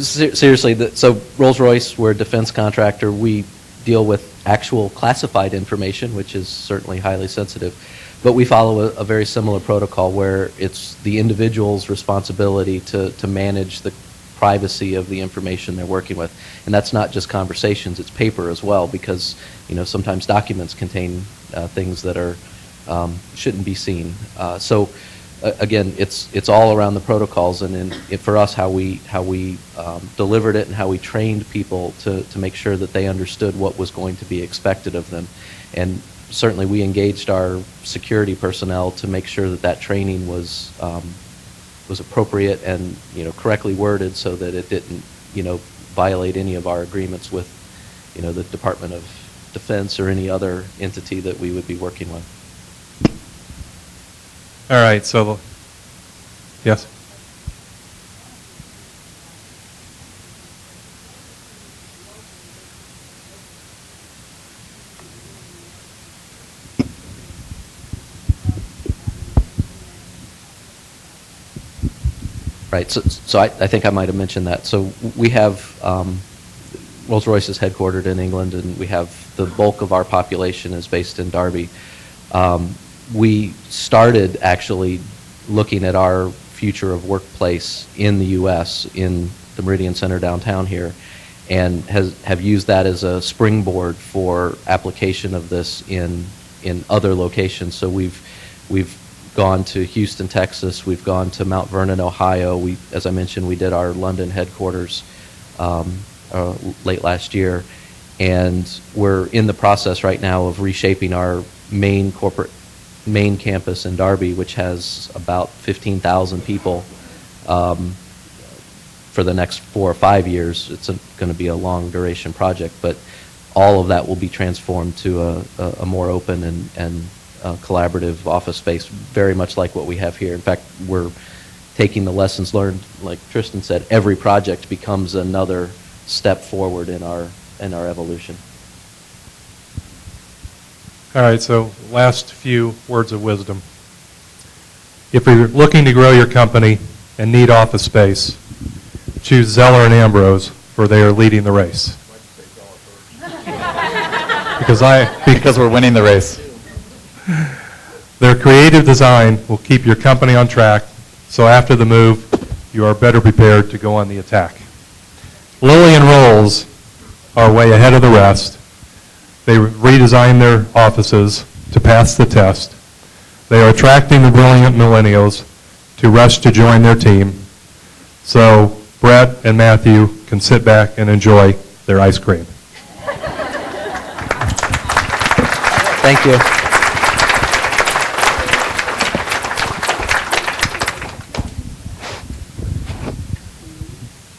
Seriously, so Rolls-Royce, we're a defense contractor. We deal with actual classified information, which is certainly highly sensitive. But we follow a very similar protocol where it's the individual's responsibility to manage the privacy of the information they're working with. And that's not just conversations, it's paper as well, because sometimes documents contain things that are shouldn't be seen. So again, it's all around the protocols, and for us, how we delivered it and how we trained people to make sure that they understood what was going to be expected of them. And certainly we engaged our security personnel to make sure that that training was appropriate and, correctly worded so that it didn't, violate any of our agreements with, the Department of Defense or any other entity that we would be working with. All right, so, yes? Right, so I think I might have mentioned that. So we have, Rolls-Royce is headquartered in England, and we have the bulk of our population is based in Derby. We started actually looking at our future of workplace in the U.S., in the Meridian Center downtown here, and have used that as a springboard for application of this in other locations. So we've gone to Houston, Texas. We've gone to Mount Vernon, Ohio. As I mentioned, we did our London headquarters late last year, and we're in the process right now of reshaping our main campus in Derby, which has about 15,000 people for the next 4 or 5 years. It's going to be a long duration project, but all of that will be transformed to a more open and collaborative office space, very much like what we have here. In fact, we're taking the lessons learned, like Tristan said. Every project becomes another step forward in our evolution. All right, so last few words of wisdom. If you're looking to grow your company and need office space, choose Zeller and Ambrose, for they are leading the race. Because we're winning the race. Their creative design will keep your company on track, so after the move, you are better prepared to go on the attack. Lilly and Rolls are way ahead of the rest. They redesigned their offices to pass the test. They are attracting the brilliant millennials to rush to join their team, so Brett and Matthew can sit back and enjoy their ice cream. Thank you.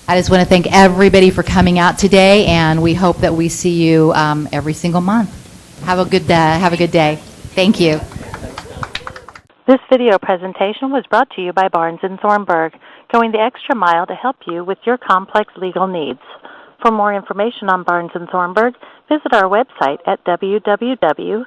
I just want to thank everybody for coming out today, and we hope that we see you every single month. Have a good day. Thank you. This video presentation was brought to you by Barnes & Thornburg, going the extra mile to help you with your complex legal needs. For more information on Barnes & Thornburg, visit our website at www.btlaw.com.